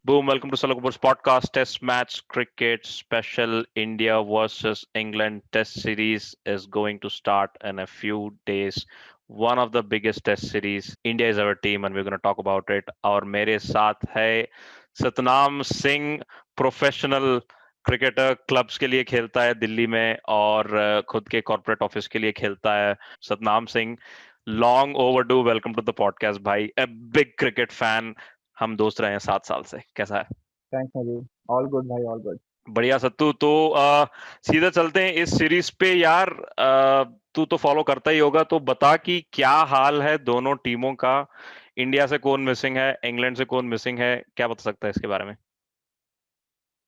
Boom, welcome to Salakapur's podcast. Test match cricket special. India versus England test series is going to start in a few days. One of the biggest test series. India is our team and we're going to talk about it. और मेरे साथ है Satnam Singh, professional cricketer, clubs के लिए खेलता है दिल्ली में और खुद के कॉर्पोरेट ऑफिस के लिए खेलता है। Satnam Singh, long overdue, welcome to the podcast भाई। ए बिग क्रिकेट फैन, हम दोस्त रहे हैं 7 साल से। कैसा है? थैंक्स नजीब। ऑल गुड भाई, ऑल गुड। बढ़िया सत्तू। तो सीधे चलते हैं इस सीरीज पे यार। तू तो फॉलो करता ही होगा, तो बता कि क्या हाल है दोनों टीमों का। इंडिया से कौन मिसिंग है, इंग्लैंड से कौन मिसिंग है, क्या बता सकता है इसके बारे में?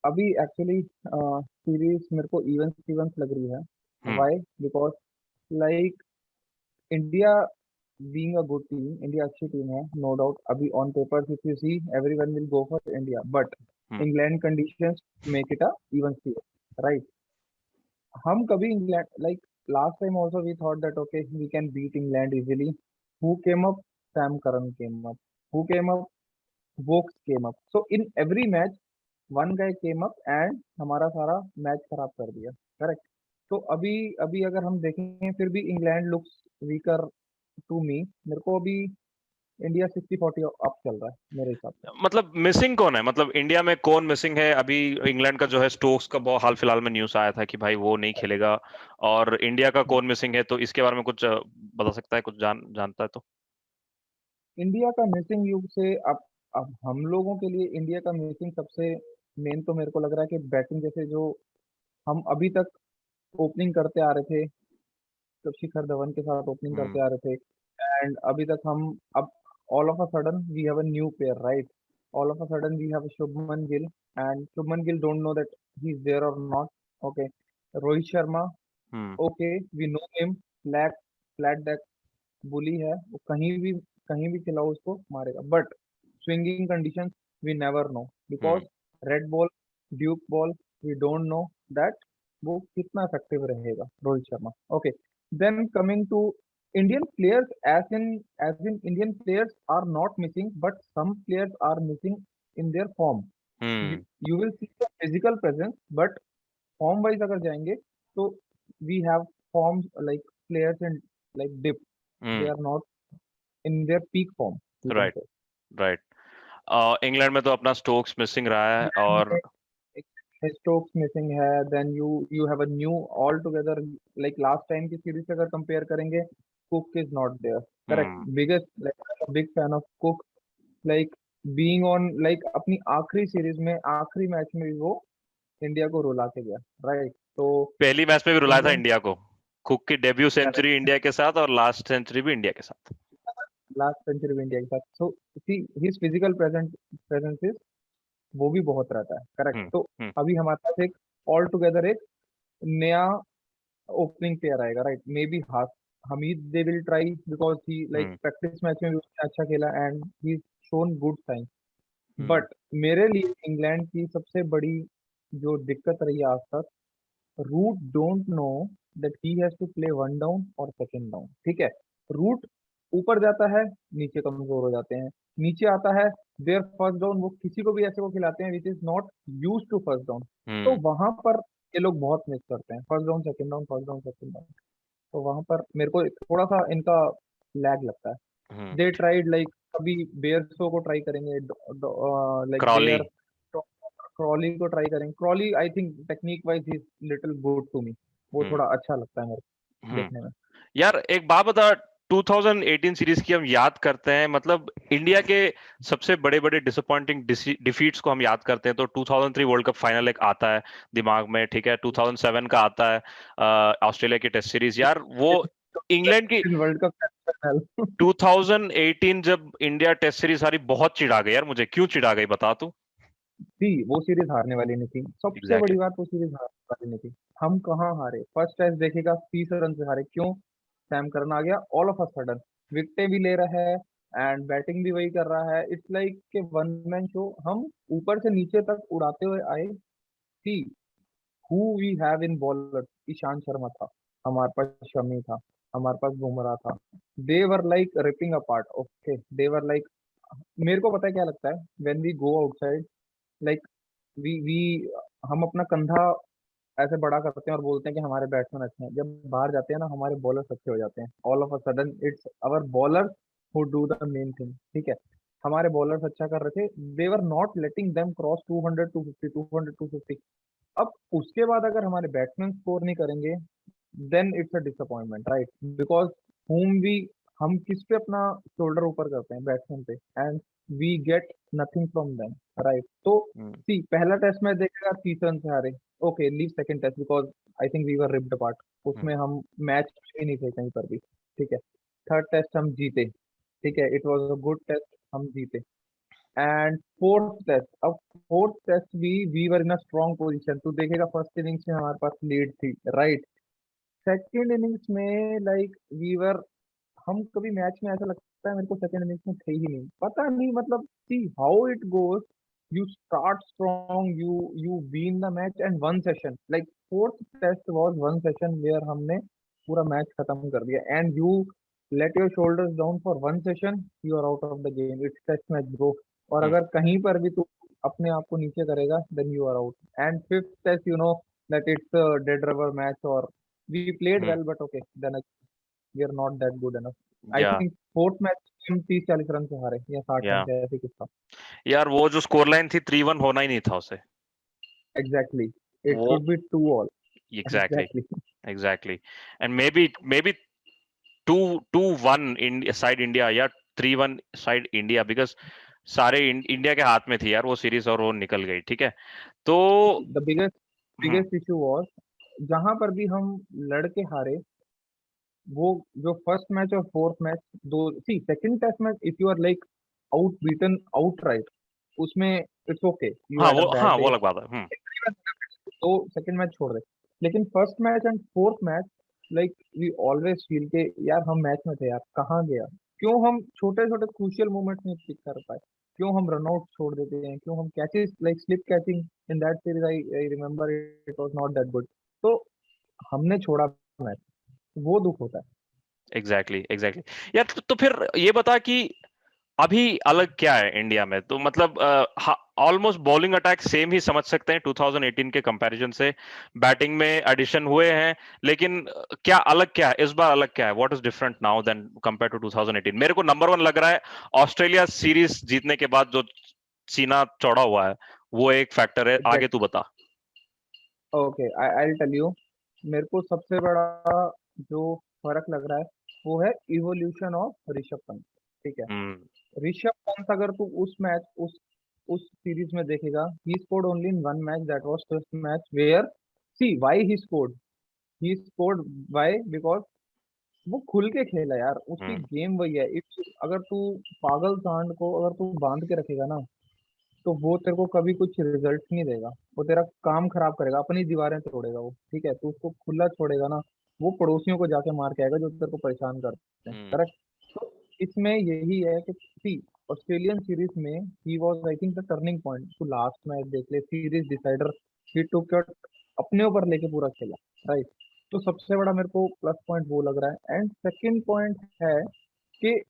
अभी एक्चुअली सीरीज मेरे को इवन इवेंट लग रही है। Hmm. Why? Because like India being a good team, India अच्छी टीम है, नो डाउट। अभी on paper if you see everyone will go for India, but hmm. England conditions make it a even series, right? हम कभी England like last time also we thought that okay we can beat England easily. Who came up? Sam Curran came up. Who came up? Woakes came up. So in every match one guy came up and हमारा सारा match खराब कर दिया। Correct. तो अभी अभी अगर हम देखें फिर भी England looks weaker to me. मेरे को अभी इंडिया 60-40 अप चल रहा है मेरे हिसाब से। मतलब मिसिंग कौन है, मतलब इंडिया में कौन मिसिंग है अभी? इंग्लैंड का जो है स्टोक्स का बहुत हाल फिलहाल में न्यूज आया था कि भाई वो नहीं खेलेगा। और इंडिया का कौन मिसिंग है, तो इसके बारे में कुछ बता सकता है, कुछ जानता है तो? इंडिया का मिसिंग युग से अब हम लोगों के लिए इंडिया का मिसिंग सबसे मेन तो मेरे को लग रहा है कि बैटिंग, जैसे जो हम अभी तक ओपनिंग करते आ रहे थे, तो शिखर धवन के साथ ओपनिंग हम्म। करते आ रहे थे। एंड अभी तक हम अब all of a sudden we have a new player, right? All of a sudden we have Shubman Gill, and Shubman Gill don't know that he is there or not. Okay. Rohit Sharma, hmm. Okay, we know him, flat flat deck bully है वो, कहीं भी खिलाओ उसको मारेगा। But swinging conditions we never know, because hmm. Red ball, Duke ball, we don't know that वो कितना effective रहेगा Rohit Sharma. Okay. Then coming to Indian players, as in Indian players are not missing, but some players are missing in their form. Hmm. You will see the physical presence, but form wise अगर जाएंगे तो we have forms like players in like dip, they hmm. are not in their peak form, you can right. say. Right. England में तो अपना Stokes missing रहा है और Stokes missing है। Then you have a new all together, like last time की series से अगर कंपेयर करेंगे, Cook is not there. Correct. Hmm. Biggest like big fan of Cook, like being on like अपनी आखिरी सीरीज में आखिरी match में भी वो इंडिया को रुला के गया, राइट? तो पहली मैच में भी रुलाया था इंग्लैंड, इंडिया को। कुक की डेब्यू सेंचुरी इंडिया के साथ और लास्ट सेंचुरी भी इंडिया के साथ। लास्ट सेंचुरी भी इंडिया के साथ। So see his physical presence is, वो भी बहुत रहता है। करेक्ट। हम्म। तो हम्म। अभी हमारे पास एक ऑल टुगेदर एक नया ओपनिंग पेयर आएगा, right? Maybe Hameed they will try, because he like hmm. Practice match में भी उसने अच्छा खेला and he shown good sign. Hmm. But मेरे लिए इंग्लैंड की सबसे बड़ी जो दिक्कत रही है आज तक, Root don't know that he has to play one down और सेकंड डाउन। ठीक है, रूट ऊपर जाता है, नीचे कमजोर हो जाते हैं, नीचे आता है देयर फर्स्ट डाउन, वो किसी को भी ऐसे को खिलाते हैं which is not use to first down. तो हम्म। वहां पर ये लोग बहुत मिस करते हैं, first down second down, first down second down. तो वहां पर मेरे को थोड़ा सा इनका लैग लगता है। हम्म। दे ट्राइड लाइक कभी बेयर्सो को ट्राई करेंगे, लाइक क्रॉली। बेयर, क्रॉली को ट्राई करेंगे। Crawley I think technique wise is little good to me, वो हम्म। थोड़ा अच्छा लगता है मेरे को हम्म। देखने में। यार एक बात बता, 2018 सीरीज की हम याद करते हैं, मतलब इंडिया के सबसे बड़े बड़े डिसअपॉइंटिंग डिफीट्स को हम याद करते हैं तो 2003 वर्ल्ड कप फाइनल एक आता है दिमाग में, ठीक है? 2007 का आता है ऑस्ट्रेलिया की टेस्ट सीरीज, यार वो इंग्लैंड की। वर्ल्ड कप 2018 जब इंडिया टेस्ट सीरीज हारी, बहुत चिढ़ा गई यार मुझे। क्यों चिढ़ा गई बता तू? थी, वो सीरीज हारने वाली नहीं थी। सबसे एग्जैक्टली। बड़ी बात, वो सीरीज हारने वाली नहीं थी। हम कहाँ हारे? फर्स्ट टेस्ट देखेगा 30 रन से हारे, क्यों? सैम करन आ गया ऑल ऑफ अ सडन, विकेटें भी ले रहा है एंड बैटिंग भी वही कर रहा है। इट्स लाइक के वन मैन शो हम ऊपर से नीचे तक उड़ाते हुए आए। See who we have in bowler, Ishant Sharma था हमारे पास, शमी था हमारे पास, बुमराह था। They were like ripping apart. Okay, they were like, मेरे को पता है क्या लगता है when we go outside, like we हम अपना कंधा ऐसे बड़ा करते हैं और बोलते हैं कि हमारे बैट्समैन अच्छे हैं। जब बाहर जाते हैं ना, हमारे बॉलर्स अच्छे हो जाते हैं। All of a sudden it's our bowlers who do the main thing. ठीक है, हमारे बॉलर्स अच्छा कर रहे थे, they were not letting them cross 200 250 200 250। अब उसके बाद अगर हमारे बैट्समैन स्कोर नहीं करेंगे, then it's a disappointment, right? Because whom we हम किस पे अपना शोल्डर ऊपर करते हैं? बैट्समैन पे। And we get nothing from them, right? तो हम्म, सी, पहला टेस्ट मैच देखेगा 30 रन से हारे, okay, leave second test because I think we were ripped apart. Hmm, उसमें हम मैच ही नहीं थे कहीं पर भी। ठीक है, थर्ड टेस्ट हम जीते, ठीक है, it was a good test, हम जीते। एंड फोर्थ टेस्ट, अब फोर्थ टेस्ट भी we were in a strong position. तू देखेगा फर्स्ट इनिंग्स में हमारे पास लीड थी, राइट? सेकेंड इनिंग्स में लाइक वी वर, हम कभी मैच में ऐसा लगता है मेरे को सेकंड इनिंग्स में थे ही नहीं, पता नहीं, मतलब see how it goes. You start strong, you win the match and one session, like fourth test was one session where हमने पूरा मैच खत्म कर दिया। And you let your shoulders down for one session, you are out of the game, it's test match bro. और hmm, अगर कहीं पर भी तू अपने आप को नीचे करेगा, then you are out. And fifth test, you know that it's dead rubber match, और we played hmm, well but okay, then we are not that good enough. I या थिंक फोर्थ मैच हम 30 40 run से हारे, या 60 run या से, ऐसे कुछ था। यार वो जो स्कोर लाइन थी 3-1 होना ही नहीं था उसे। एग्जैक्टली, इट वो should be 2 all. Exactly, exactly. Exactly. And may be 2-1 side India या 3-1 साइड इंडिया, बिकॉज सारे इंडिया के हाथ में थी यार वो सीरीज, और वो निकल गई। ठीक है, तो the biggest hmm, biggest issue was, जहां पर भी हम लड़के हारे, वो जो फर्स्ट मैच और फोर्थ मैच, दो see second test match, if you are like out beaten out right, उसमें it's okay, you had a हाँ बैड वो डे, अलग बात है। तो सेकंड मैच छोड़ दे। लेकिन first match and fourth match, like we always feel के यार हम मैच में थे यार, कहाँ गया? क्यों हम छोटे छोटे क्रूशियल मोमेंट्स में पिक कर पाए? क्यों हम रन आउट छोड़ देते हैं? क्यों हम catches, like slip catching in that series, I remember it was not that good. तो हमने छोड़ा मैच, वो दुख होता है। Exactly, exactly. यार तो फिर ये बता कि अभी अलग क्या है इंडिया में? तो मतलब ऑलमोस्ट बॉलिंग अटैक सेम ही समझ सकते हैं 2018 के कंपैरिजन से। बैटिंग में एडिशन हुए हैं, लेकिन क्या अलग क्या है इस बार? अलग क्या है? What is different now then compare to 2018? मेरे को नंबर वन लग रहा है ऑस्ट्रेलिया सीरीज जीतने के बाद जो सीना चौड़ा हुआ है, वो एक फैक्टर है। आगे तू एग्जैक्टली। बता। Okay, I will tell you. मेरे को सबसे बड़ा जो फर्क लग रहा है, वो है इवोल्यूशन ऑफ ऋषभ पंत। ठीक है, हम्म, ऋषभ पंत अगर तू उस सीरीज में देखेगा, he scored only in one match, that was test match, where see why he scored why, because वो खुल के खेला यार, उसकी हम्म, गेम वही है। इट्स, अगर तू पागल सांड को अगर तू बांध के रखेगा ना, तो वो तेरे को कभी कुछ रिजल्ट नहीं देगा। वो तेरा काम खराब करेगा, अपनी दीवारें तोड़ेगा वो। ठीक है, तू उसको खुला छोड़ेगा ना, वो पड़ोसियों को जाके मार के आएगा जो तेरे को परेशान करते हैं, हम्म, करेक्ट? तो इसमें यही है कि सी, ऑस्ट्रेलियन सीरीज में he was I think the turning point. तो लास्ट मैच देख ले, series decider, he took it अपने ऊपर लेके पूरा खेला, राइट? तो सबसे बड़ा मेरे को प्लस पॉइंट वो लग रहा है। एंड सेकंड पॉइंट है कि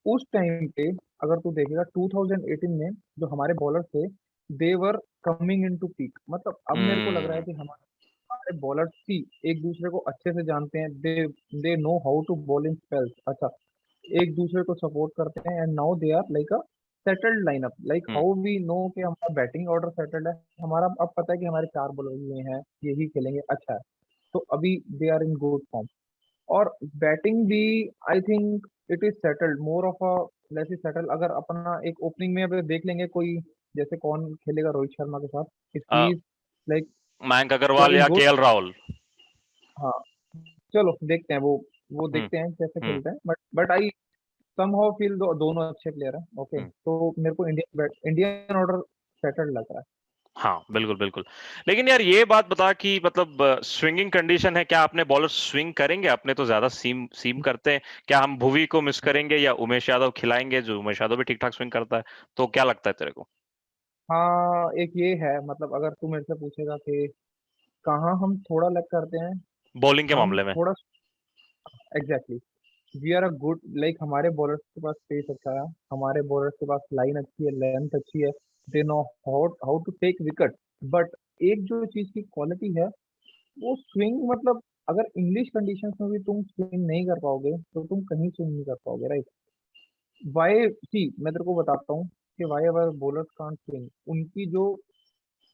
उस टाइम पे अगर तू देखेगा 2018 में, जो हमारे बॉलर थे, they were coming in to peak. मतलब अब मेरे को लग रहा है हम्म, कि हमारे बॉलर्स ही एक दूसरे को अच्छे से जानते हैं। They know how to bowl in spells, अच्छा, एक दूसरे को सपोर्ट करते हैं। And now they are like a settled lineup, like hmm, how we know कि हमारा बैटिंग ऑर्डर सेटल्ड है। हमारा अब पता है कि हमारे चार बॉलर ये हैं, यही खेलेंगे, अच्छा है। तो अभी they are in good form. और बैटिंग भी I think it is settled, more of a less is settle. अगर अपना एक ओपनिंग में अगर देख लेंगे कोई, जैसे कौन खेलेगा रोहित शर्मा के साथ, if a, he is like Mayank Agarwal going या गुड। केएल राहुल? हाँ, चलो देखते हैं वो हम्म, देखते हैं कैसे हम्म, खेलते हैं, बट आई समहाउ फील दोनों अच्छे प्लेयर हैं। ओके, हम्म। तो मेरे को इंडियन ऑर्डर सेटल्ड लग रहा है। हाँ, बिल्कुल, बिल्कुल। लेकिन यार ये बात बता कि मतलब स्विंगिंग कंडीशन है, क्या अपने बॉलर स्विंग करेंगे? अपने तो ज्यादा सीम सीम करते हैं। क्या हम भुवी को मिस करेंगे या उमेश यादव खिलाएंगे? जो उमेश यादव भी ठीक ठाक स्विंग करता है। तो क्या लगता है तेरे को? हाँ, एक ये है, मतलब अगर तू मेरे से पूछेगा कि कहाँ हम थोड़ा लग करते हैं, बॉलिंग के हम मामले में? थोड़ा, exactly, we are a good, like हमारे बॉलर्स के पास पेस अच्छा है, हमारे बॉलर्स के पास लाइन अच्छी है, लेंथ अच्छी है। They know how to take wicket. But एक जो चीज की क्वालिटी है वो स्विंग, मतलब अगर इंग्लिश कंडीशंस में भी तुम स्विंग नहीं कर पाओगे तो तुम कहीं स्विंग नहीं कर पाओगे, राइट? वाई सी, मैं तेरे को बताता हूँ कि why our bowlers can't swing. उनकी जो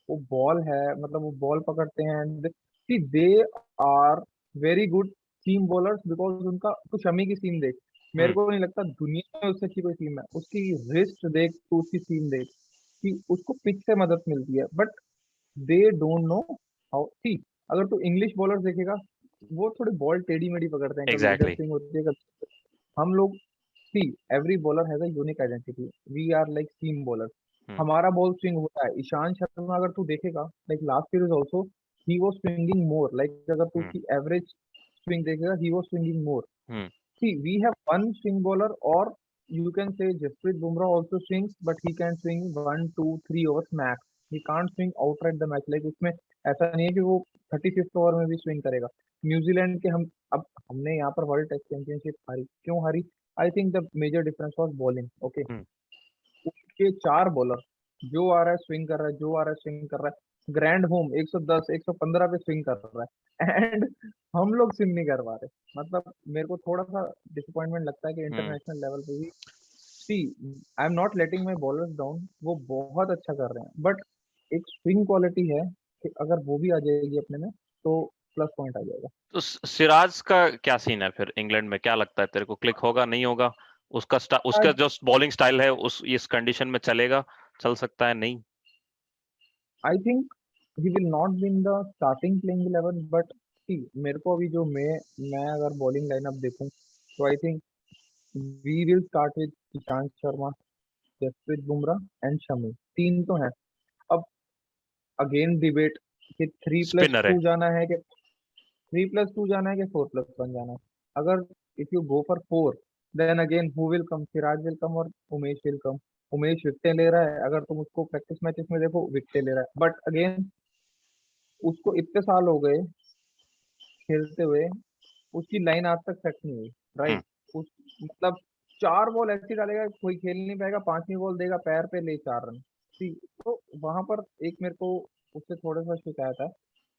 वो बॉल है, मतलब वो बॉल पकड़ते हैं, see they are very good seam bowlers, because उनका तो शमी की सीम देख, मेरे हम्म। को नहीं लगता दुनिया में उससे अच्छी कोई सीम है। उसकी रिस्ट देख तो उसकी सीम देख कि उसको पिच से मदद मिलती है। But they don't know how see. अगर तू इंग्लिश बॉलर देखेगा, वो थोड़ी बॉल टेढ़ी मेढ़ी पकड़ते हैं, कभी इधर एग्जैक्टली। स्विंग होती है कभी। हम लोग see, every bowler has a unique identity. We are like seam bowler. Hmm. हमारा बॉल स्विंग होता है। ईशांत शर्मा अगर तू देखेगा, like last year is also he was swinging more, like अगर तू हम्म। उसकी एवरेज स्विंग देखेगा, he was swinging more. Hmm. See, we have one swing bowler, or you can say Jasprit Bumrah also swings, but he can swing 1, 2, 3 overs max. He can't swing outright the match. Like उसमें ऐसा नहीं है कि वो 35th over में भी swing करेगा। New Zealand के हम अब हमने यहाँ पर वर्ल्ड टेस्ट चैंपियनशिप हारी, क्यों हारी? I think the major difference was bowling. Okay, hmm. उसके चार बॉलर, जो आ रहा है स्विंग कर रहा है, जो आ रहा है स्विंग कर रहा है, ग्रैंड होम 110 115 पे स्विंग कर रहा है एंड हम लोग स्विंग नहीं कर पा रहे। मतलब मेरे को थोड़ा सा डिसअपॉइंटमेंट लगता है कि हम्म। इंटरनेशनल लेवल पे भी, see, I am not letting my bowlers down, वो बहुत अच्छा कर रहे हैं, बट एक स्विंग क्वालिटी है कि अगर वो भी आ जाएगी अपने में तो प्लस पॉइंट आ जाएगा। तो सिराज का क्या सीन है फिर इंग्लैंड में? क्या लगता है तेरे को, क्लिक होगा नहीं होगा? उसका जो बॉलिंग स्टाइल है उस इस कंडीशन में चलेगा, चल सकता है नहीं? I think he will not be in the starting playing 11, but see, मेरे को अभी जो मैं अगर बॉलिंग लाइनअप देखूं तो I think we will start with Ishant Sharma, Jasprit Bumrah and Shami. तीन तो हैं। अब अगेन डिबेट कि थ्री प्लस स्पिनर है। टू जाना है कि 3+2 जाना है कि 4+1 जाना है। अगर if you go for 4, then again who will come? Siraj will come और उमेश विल कम। उमेश विकेटें ले रहा है, अगर तुम उसको प्रैक्टिस मैचेस में देखो विकेटें ले रहा है, बट अगेन उसको इतने साल हो गए खेलते हुए, उसकी लाइन आज तक सेट नहीं हुई, हम्म। राइट? उस मतलब चार बॉल ऐसी डालेगा कोई खेल नहीं पाएगा, पांचवी बॉल देगा पैर पे ले 4 रन। सी, तो वहां पर एक मेरे को उससे थोड़ा सा शिकायत है।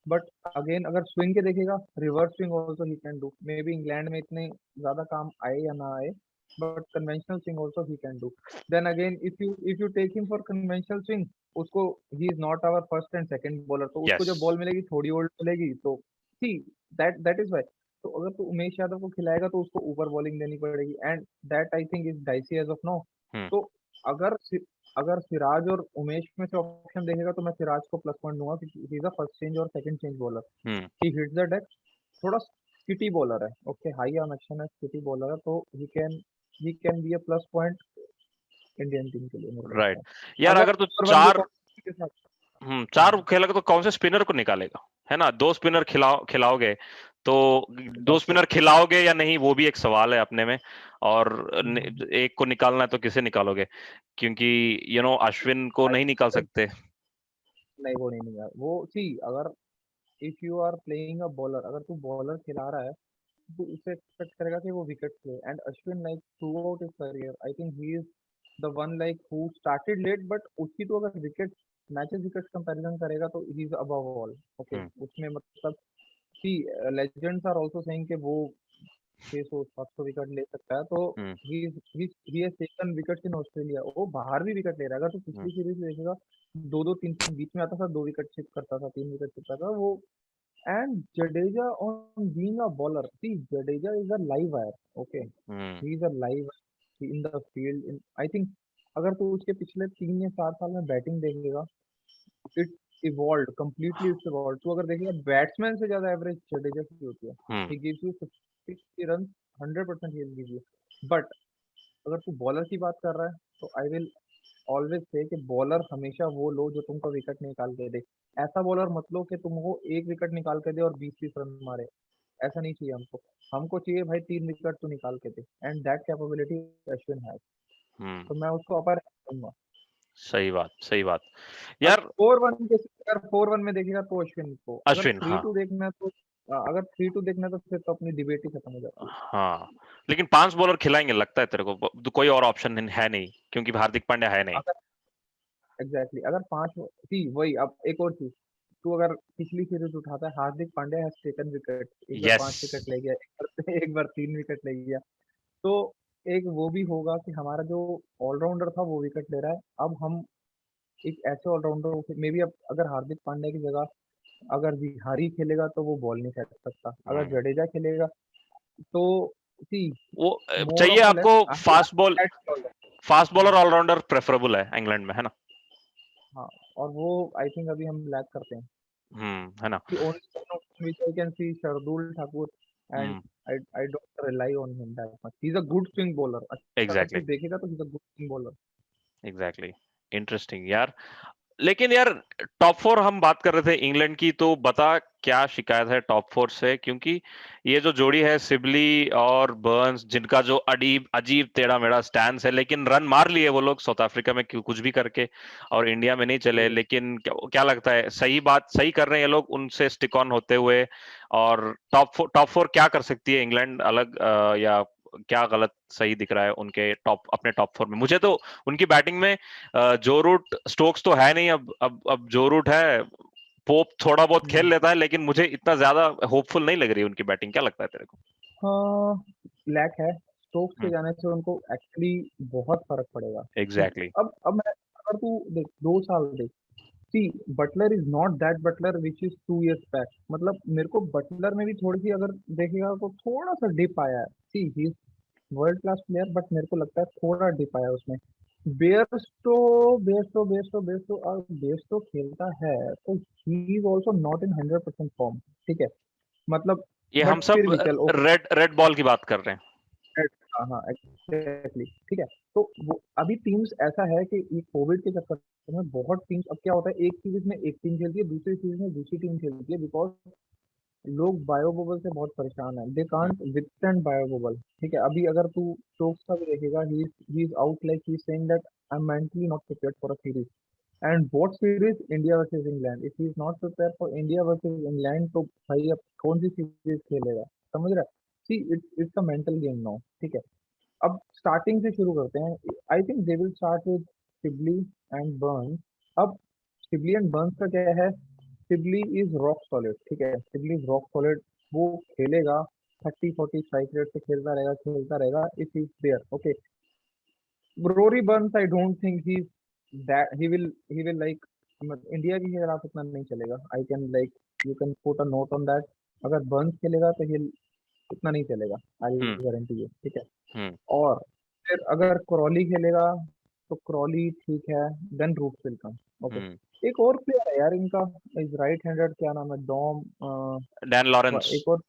बट अगेन अगर स्विंग के देखेगा, reverse swing also he can do. Maybe England में इतने ज्यादा काम आए या ना आए, but conventional swing also he can do. Then again if you take him for conventional swing, उसको he is not our first and second bowler, तो उसको यस। जब बॉल मिलेगी थोड़ी ओल्ड मिलेगी तो सी, दैट इज वाई। तो अगर तू उमेश यादव को खिलाएगा तो उसको ऊपर बॉलिंग देनी पड़ेगी, and that I think is dicey as of now. Hmm. तो अगर अगर सिराज और उमेश में से ऑप्शन देखेगा तो मैं सिराज को प्लस पॉइंट दूंगा, क्योंकि he is a first change और second change bowler. Hmm. He hits the deck. थोड़ा स्किटी बॉलर है, ओके, हाई ऑन एक्शन है, स्किटी बॉलर है, तो he can be a plus point Indian team के लिए, मेरे को लगता राइट। है। यार अगर अगर तू ओवर वन भी चार के साथ। चार हाँ, खेलेगा तो कौन से स्पिनर को निकालेगा? है ना, दो स्पिनर खिलाओगे तो दो दैट्स स्पिनर खिलाओगे या नहीं, वो भी एक सवाल है अपने में। और इट। एक को निकालना है तो किसे निकालोगे? क्योंकि अश्विन को नहीं निकाल सकते। नहीं, वो नहीं यार, वो सी, अगर if you are playing a bowler, अगर तू बॉलर खिला रहा है तो उससे एक्सपेक्ट करेगा कि वो विकेट ले। And Ashwin like throughout his career I think he is the one like who started late, but उसकी तो अगर विकेट मैचेस विकेट कंपैरिजन करेगा तो ही इज अबव ऑल। Okay, hmm. उसमें मतलब see, legends are also saying कि वो 600 700 विकेट ले सकता है, तो hmm. He has taken wickets in Australia. वो बाहर भी विकेट ले रहा है, अगर तो हम्म। पिछली सीरीज देखेगा, दो दो तीन तीन बीच में आता था, 2 विकेट चिप करता था, 3 विकेट चिपता था वो। And Jadeja on being a bowler, see, Jadeja is a live wire. Okay, hmm. he is a live wire in the field. I think अगर तू उसके पिछले 3 या 4 साल में बैटिंग देखेगा, it evolve completely, it's evolve. तू अगर देखेगा बैट्समैन से ज्यादा एवरेज जडेजा की होती है। Hmm. He gives you 50 run, 100% he give you. But अगर तू बॉलर की बात कर रहा है तो आई विल ऑलवेज से कि बॉलर हमेशा वो लो जो तुमको विकेट निकाल के दे। ऐसा बॉलर मत लो कि तुमको एक विकेट निकाल के दे और 20 30 रन मारे। ऐसा नहीं चाहिए हमको। हमको चाहिए भाई 3 विकेट तो निकाल के दे, एंड दैट कैपेबिलिटी अश्विन है। हम्म। तो मैं उसको अपर दूंगा। सही बात, सही बात। अगर यार 4-1 के, अगर 4-1 में देखेगा तो अश्विन को, अगर अश्विन, थ्री हाँ। टू देखना है तो अगर 3-2 देखना है तो फिर तो अपनी डिबेट ही खत्म हो जाती है। हाँ, लेकिन 5 बॉलर खिलाएंगे लगता है तेरे को? कोई और ऑप्शन है नहीं, क्योंकि हार्दिक पांड्या है नहीं। अगर एग्जैक्टली अगर पांच सी वही अब एक और चीज, तू अगर पिछली सीरीज उठाता है, Hardik Pandya has taken wicket, एक बार यस। 5 विकेट ले गया, एक बार 3 विकेट ले गया। तो एक वो भी होगा कि हमारा जो ऑलराउंडर था वो विकेट ले रहा है, अब हम एक ऐसे ऑलराउंडर को मे बी, अब अगर हार्दिक पांड्या की जगह अगर विहारी खेलेगा तो वो बॉल नहीं फेंक सकता, अगर हम्म। जडेजा खेलेगा तो सी वो मोर चाहिए ऑफ और लेस आपको फास्ट बॉलर हाँ ऑलराउंडर प्रेफरेबल है इंग्लैंड में, है ना? हाँ, और वो आई थिंक अभी हम लैक करते हैं। है ना? The only one of which I can see Shardul Thakur, and hmm. I don't rely on him that much. He's a good swing bowler. अच्छा अगर तू एग्जैक्टली। देखेगा तो he's a good swing bowler. Exactly. Interesting यार। लेकिन यार, top four हम बात कर रहे थे इंग्लैंड की, तो बता क्या शिकायत है टॉप फोर से? क्योंकि ये जो जोड़ी है सिबली और बर्न्स, जिनका जो अजीब अजीब टेढ़ा मेढ़ा स्टैंस है, लेकिन रन मार लिए वो लोग साउथ अफ्रीका में कुछ भी करके, और इंडिया में नहीं चले। Yes. लेकिन क्या लगता है, सही बात सही कर रहे हैं ये लोग उनसे स्टिक ऑन होते हुए? और टॉप फोर क्या कर सकती है इंग्लैंड अलग, या क्या गलत सही दिख रहा है उनके अपने टॉप फोर में? मुझे तो उनकी बैटिंग में जो रूट स्टोक्स तो है नहीं, अब जो रूट है, पोप थोड़ा बहुत खेल हम्म, लेता है, लेकिन मुझे इतना ज्यादा होपफुल नहीं लग रही है उनकी बैटिंग। क्या लगता है तेरे को? हाँ लैक है, स्टोक्स के हम्म। जाने से उनको एक्चुअली बहुत फर्क पड़ेगा। ठीक, एग्जैक्टली। अब मैं अगर तू देख 2 साल देख, see Buttler is not that Buttler which is 2 years back. मतलब मेरे को बटलर में भी थोड़ी सी अगर देखेगा तो थोड़ा सा डिप आया है। सी ही वर्ल्ड क्लास प्लेयर, बट मेरे को लगता है थोड़ा डिप आया उसमें। बेयरस्टो बेयरस्टो खेलता है तो he is also not in 100% form. ठीक है, मतलब ये हम बट फिर सब भी चल ओके। रेड रेड बॉल की बात कर रहे हैं। हाँ हाँ एग्जैक्टली ठीक है। तो वो अभी टीम्स ऐसा है कि ये कोविड के चक्कर में बहुत टीम्स, अब क्या होता है, एक सीरीज में एक टीम खेलती है, दूसरी सीरीज में दूसरी टीम खेलती है, बिकॉज लोग बायो बबल से बहुत परेशान है, they hmm. Can't withstand bio bubble. ठीक है, अभी अगर तू स्टोक्स का भी देखेगा, he is out like he saying that I am mentally not prepared for a series. And what series? India versus England. If he is not prepared for India versus England तो भाई अब कौन सी series खेलेगा? समझ रहा है? See it's a mental game now. ठीक है, अब स्टार्टिंग से शुरू करते हैं। आई think they will start with Sibley and Burns. अब सिबली एंड बर्न्स का क्या है, सिबली इज रॉक सॉलिड। ठीक है, सिबली इज रॉक सॉलिड, वो खेलेगा 30-40 स्ट्राइक रेट से खेलता रहेगा if is there. Okay, Rory Burns I don't think he that he will like India के खिलाफ इतना नहीं चलेगा। I can like you can put a note on that. अगर बर्न्स खेलेगा तो ही इतना नहीं चलेगा, आई हम्म। Guarantee you. ठीक है, हम्म। और फिर अगर क्रॉली खेलेगा तो क्रॉली ठीक है, then Root will come. Okay, hmm. एक और प्लेयर है यार इनका, इज राइट हैंडेड, क्या नाम है, डॉम डैन लॉरेंस। एक और,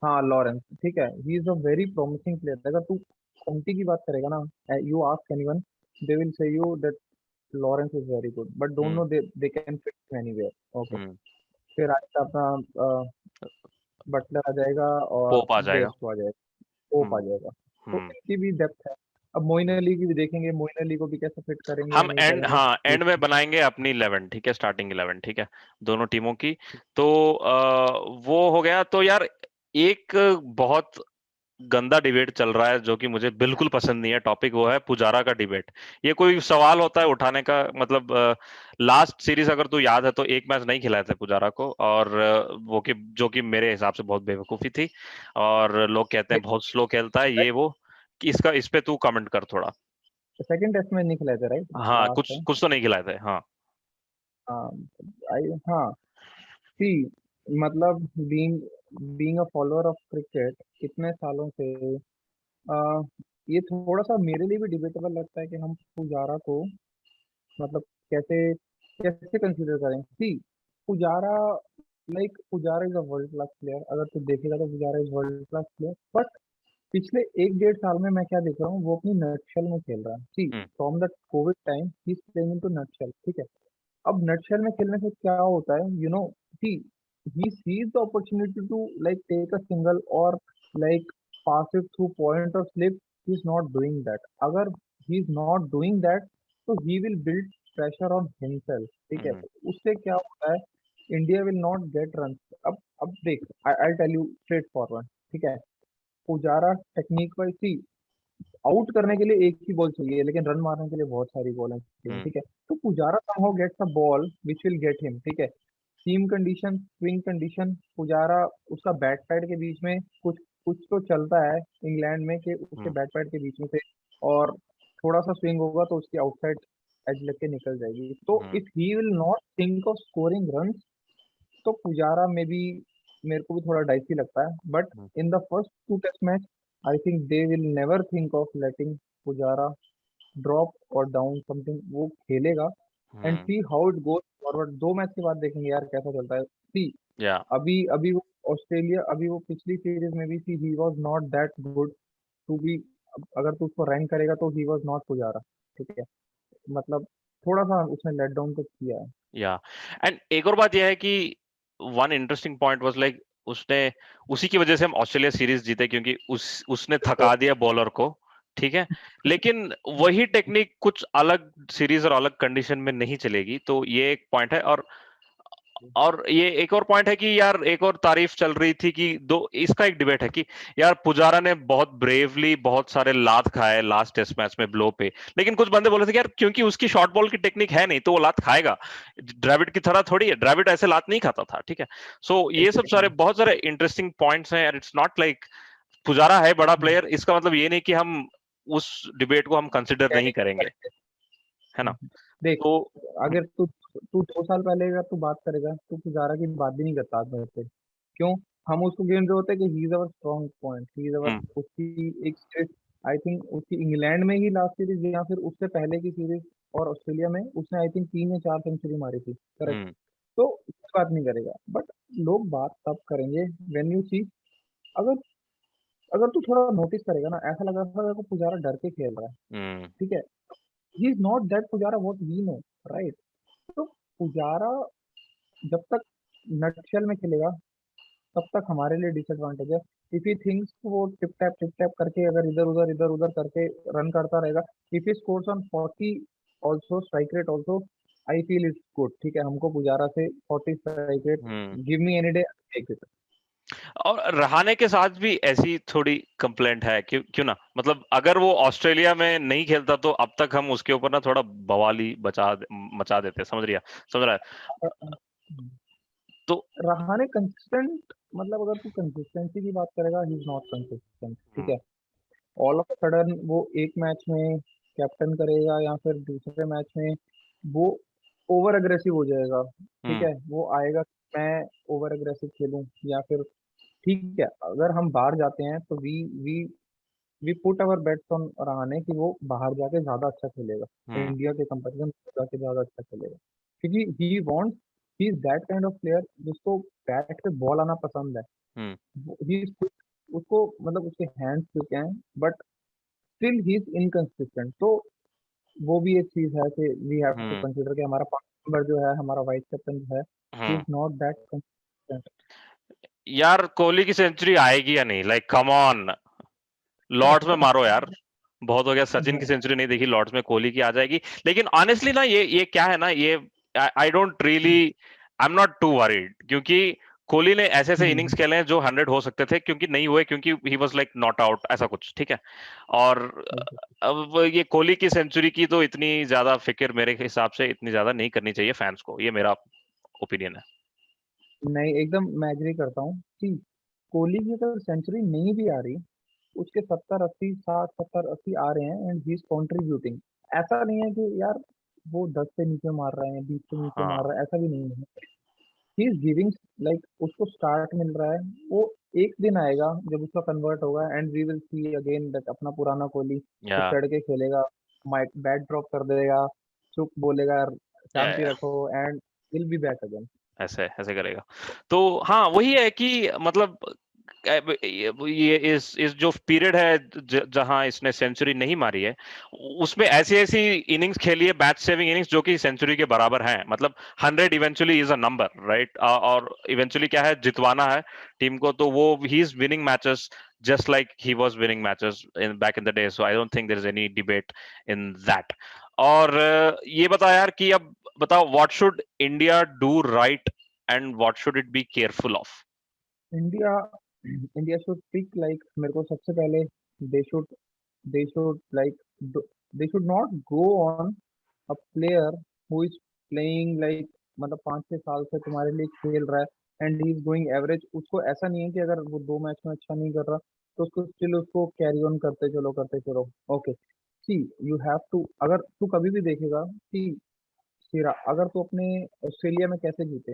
हाँ लॉरेंस। ठीक है, he is a very promising player. अगर तू काउंटी की बात करेगा ना, you ask anyone, they will say you that Lawrence is very good, but don't hmm. No they can fit anywhere. Okay, hmm. फिर आएगा अपना बटलर आ जाएगा, और पोप आ जाएगा। बेयरस्टो आ जाएगा, पोप आ हम्म। जाएगा। तो हम्म। इनकी भी डेप्थ है। अब मोइन अली की भी देखेंगे, मोइन अली को भी कैसे फिट करेंगे या हम नहीं एंड करेंगे हाँ एंड में देखेंगे। बनाएंगे अपनी 11, ठीक है, स्टार्टिंग 11, ठीक है, दोनों टीमों की। तो वो हो गया। तो यार, एक बहुत गंदा डिबेट चल रहा है जो कि मुझे बिल्कुल पसंद नहीं है टॉपिक, वो है पुजारा का डिबेट। ये कोई सवाल होता है उठाने का? मतलब लास्ट सीरीज अगर तू याद है तो एक मैच नहीं खिलाए थे पुजारा को, और वो कि जो कि मेरे हिसाब से बहुत बेवकूफी थी, और लोग कहते हैं बहुत स्लो खेलता है ये वो। कि इसका इस पे तू कमेंट कर थोड़ा। सेकंड टेस्ट में नहीं खिलाए थे राइट, हाँ, लास्ट कुछ टाइम। कुछ तो नहीं खिलाए थे, हाँ। हाँ आई हाँ सी, मतलब being being a follower of cricket इतने सालों से, आ, ये थोड़ा सा मेरे लिए भी डिबेटेबल लगता है कि हम पुजारा को मतलब कैसे कैसे कंसीडर करें। See Pujara, like Pujara is a world class player, अगर तू देखेगा तो Pujara is world class player, but पिछले 1-1.5 साल में मैं क्या देख रहा हूँ, वो अपनी नटशेल में खेल रहा है। See hmm. From the covid time he is playing into nutshell. ठीक है, अब नटशेल में खेलने से क्या होता है, you know, see he sees the opportunity to like take a single or like pass it through point or slip. He's not doing that. अगर he's not doing that तो he will build pressure on himself। ठीक है, हम्म। तो उससे क्या होता है, India will not get run. अब देख, I tell you straight forward. ठीक है, Pujara technique wise, see out करने के लिए एक ही बॉल चाहिए, लेकिन रन मारने के लिए बहुत सारी बॉल है टीम, हम्म ठीक है। तो Pujara somehow gets a ball which will get him, ठीक है। सीम कंडीशन, स्विंग कंडीशन, पुजारा, उसका बैक पैड के बीच में कुछ कुछ तो चलता है इंग्लैंड में कि उसके हम्म बैक पैड के बीच में से, और थोड़ा सा स्विंग होगा तो उसकी आउटसाइड एज लग के निकल जाएगी। तो hmm if he will not think of scoring run, तो पुजारा में भी मेरे को भी थोड़ा डाइसी लगता है। But hmm in the first two test match I think they will never think of letting Pujara drop और डाउन समथिंग। वो खेलेगा and hmm, see how it goes forward. 2 match के बाद देखेंगे यार कैसा चलता है। सी या अभी अभी वो ऑस्ट्रेलिया, अभी वो पिछली सीरीज में भी see he was not that good to be, अगर तू उसको रैंक करेगा तो ही वाज नॉट पुजारा, ठीक है। मतलब थोड़ा सा उसने लेट डाउन तो किया है। या एंड एक और बात यह है कि one interesting point was like उसने उसी की वजह से हम ऑस्ट्रेलिया सीरीज जीते क्योंकि उसने थका दिया बॉलर को, ठीक है। लेकिन वही टेक्निक कुछ अलग सीरीज और अलग कंडीशन में नहीं चलेगी, तो ये एक पॉइंट है। और ये एक और पॉइंट है कि यार एक और तारीफ चल रही थी कि दो इसका एक डिबेट है कि यार पुजारा ने बहुत ब्रेवली बहुत सारे लात खाए लास्ट टेस्ट मैच में ब्लो पे, लेकिन कुछ बंदे बोले थे कि यार क्योंकि उसकी शॉर्ट बॉल की टेक्निक है नहीं तो वो लात खाएगा, द्रविड की तरह थोड़ी है, द्रविड ऐसे लात नहीं खाता था, ठीक है। सो ये सब सारे एग्जैक्टली। बहुत सारे इंटरेस्टिंग पॉइंट्स हैं, इट्स नॉट लाइक पुजारा है बड़ा प्लेयर इसका मतलब ये नहीं कि हम उस डिबेट को हम कंसिडर नहीं करेंगे, है ना। देख, तो अगर तू तू 2 साल पहले का तू बात करेगा तो पुजारा की बात भी नहीं करता आज मेरे से। क्यों? हम उसको गिन रहे होते हैं कि he is our strong point, he is our, hmm उसकी एक सीरीज, आई थिंक उसकी इंग्लैंड में ही लास्ट सीरीज या फिर उससे पहले की सीरीज और ऑस्ट्रेलिया में उसने आई थिंक 3 या 4 सेंचुरी मारी थी, करेक्ट। हम्म तो उसकी बात नहीं करेगा, बट लोग बात तब करेंगे व्हेन यू सी, अगर अगर तू थोड़ा नोटिस करेगा ना, ऐसा लग रहा था कि पुजारा डर के खेल रहा है, हम्म ठीक है। He is not that Pujara what we know, right. तो पुजारा जब तक नटशेल में खेलेगा तब तक हमारे लिए डिसएडवांटेज है। इफ ही थिंक्स वो टिप टैप करके अगर इधर उधर करके रन करता रहेगा, if he scores on 40 also strike rate also, I feel it's good, ठीक है। हमको पुजारा से 40 strike rate hmm give me any day, take it. और रहाणे के साथ भी ऐसी थोड़ी कंप्लेंट है, क्यों क्यों ना, मतलब अगर वो ऑस्ट्रेलिया में नहीं खेलता तो अब तक हम उसके ऊपर ना थोड़ा बवाली मचा देते, समझ रहा है। तो रहाणे कंसिस्टेंट, मतलब अगर तू कंसिस्टेंसी की बात करेगा, ही इज नॉट कंसिस्टेंट, ठीक हम्म है। ऑल ऑफ सडन वो एक मैच में कैप्टन करेगा या फिर दूसरे मैच में वो ओवर अग्रेसिव हो जाएगा, ठीक हम्म है। वो आएगा मैं ओवर अग्रेसिव खेलूं, या फिर ठीक है अगर हम बाहर जाते हैं तो we we put our bets on Rahane कि वो बाहर जाके ज्यादा अच्छा खेलेगा, हम्म इंडिया के कंपैरिजन जाके ज्यादा अच्छा खेलेगा, क्योंकि he is that kind of player जिसको बैट पे बॉल आना पसंद है। हम्म ही उसको मतलब उसके हैंड्स क्विक हैं, but still he is inconsistent. तो वो भी एक चीज है कि we have to hmm consider कि हमारा 5 नंबर जो है, हमारा वाइस कैप्टन जो है, he hmm is not that consistent. यार कोहली की सेंचुरी आएगी या नहीं, लाइक कम ऑन, लॉर्ड्स में मारो यार, बहुत हो गया, सचिन की सेंचुरी नहीं देखी, लॉर्ड्स में कोहली की आ जाएगी। लेकिन ऑनेस्टली ना ये क्या है ना, ये I don't really, I am not to worried, क्योंकि कोहली ने ऐसे ऐसे इनिंग्स खेले हैं जो 100 हो सकते थे, क्योंकि नहीं हुए, क्योंकि he was like not out ऐसा कुछ, ठीक है। और अब ये कोहली की सेंचुरी की तो इतनी ज्यादा फिक्र मेरे हिसाब से इतनी ज्यादा नहीं करनी चाहिए फैंस को, ये मेरा ओपिनियन है। नहीं, एकदम मैं एग्री करता हूँ कि कोहली की अगर सेंचुरी नहीं भी आ रही, उसके 70 80 60 70 80 आ रहे हैं एंड ही इज कॉन्ट्रीब्यूटिंग। ऐसा नहीं है कि यार वो 10 से नीचे मार रहे हैं, 20 से नीचे मार हाँ रहा है, ऐसा भी नहीं है। ही इज गिविंग, लाइक उसको स्टार्ट मिल रहा है। वो एक दिन आएगा जब उसका कन्वर्ट होगा and we will see again that अपना पुराना कोहली या जो चढ़ के खेलेगा, माइक बैट ड्रॉप कर देगा, चुप बोलेगा शांति या रखो, and will be back again. ऐसे ऐसे करेगा। तो हाँ वही है कि मतलब ये इस जो पीरियड है जहां इसने सेंचुरी नहीं मारी है, उसमें ऐसी ऐसी इनिंग्स खेली है, मैच सेविंग इनिंग्स जो कि सेंचुरी के बराबर हैं, मतलब 100 eventually is a number, right. और इवेंचुअली क्या है, जितवाना है टीम को, तो वो he is winning matches just like he was winning matches in back in the day, so I don't think there is any debate in that. और ये बता यार कि अब बताओ, what should India do right and what should it be careful of? India India should pick, like मेरे को सबसे पहले they should they should like they should not go on a player who is playing like मतलब 5-6 साल से तुम्हारे लिए खेल रहा है and he is going average. उसको ऐसा नहीं है कि अगर वो 2 मैच में अच्छा नहीं कर रहा तो उसको स्टिल उसको कैरी ऑन करते चलो okay. See you have to, अगर तू कभी भी देखेगा कि अगर तू अपने ऑस्ट्रेलिया में कैसे जीते,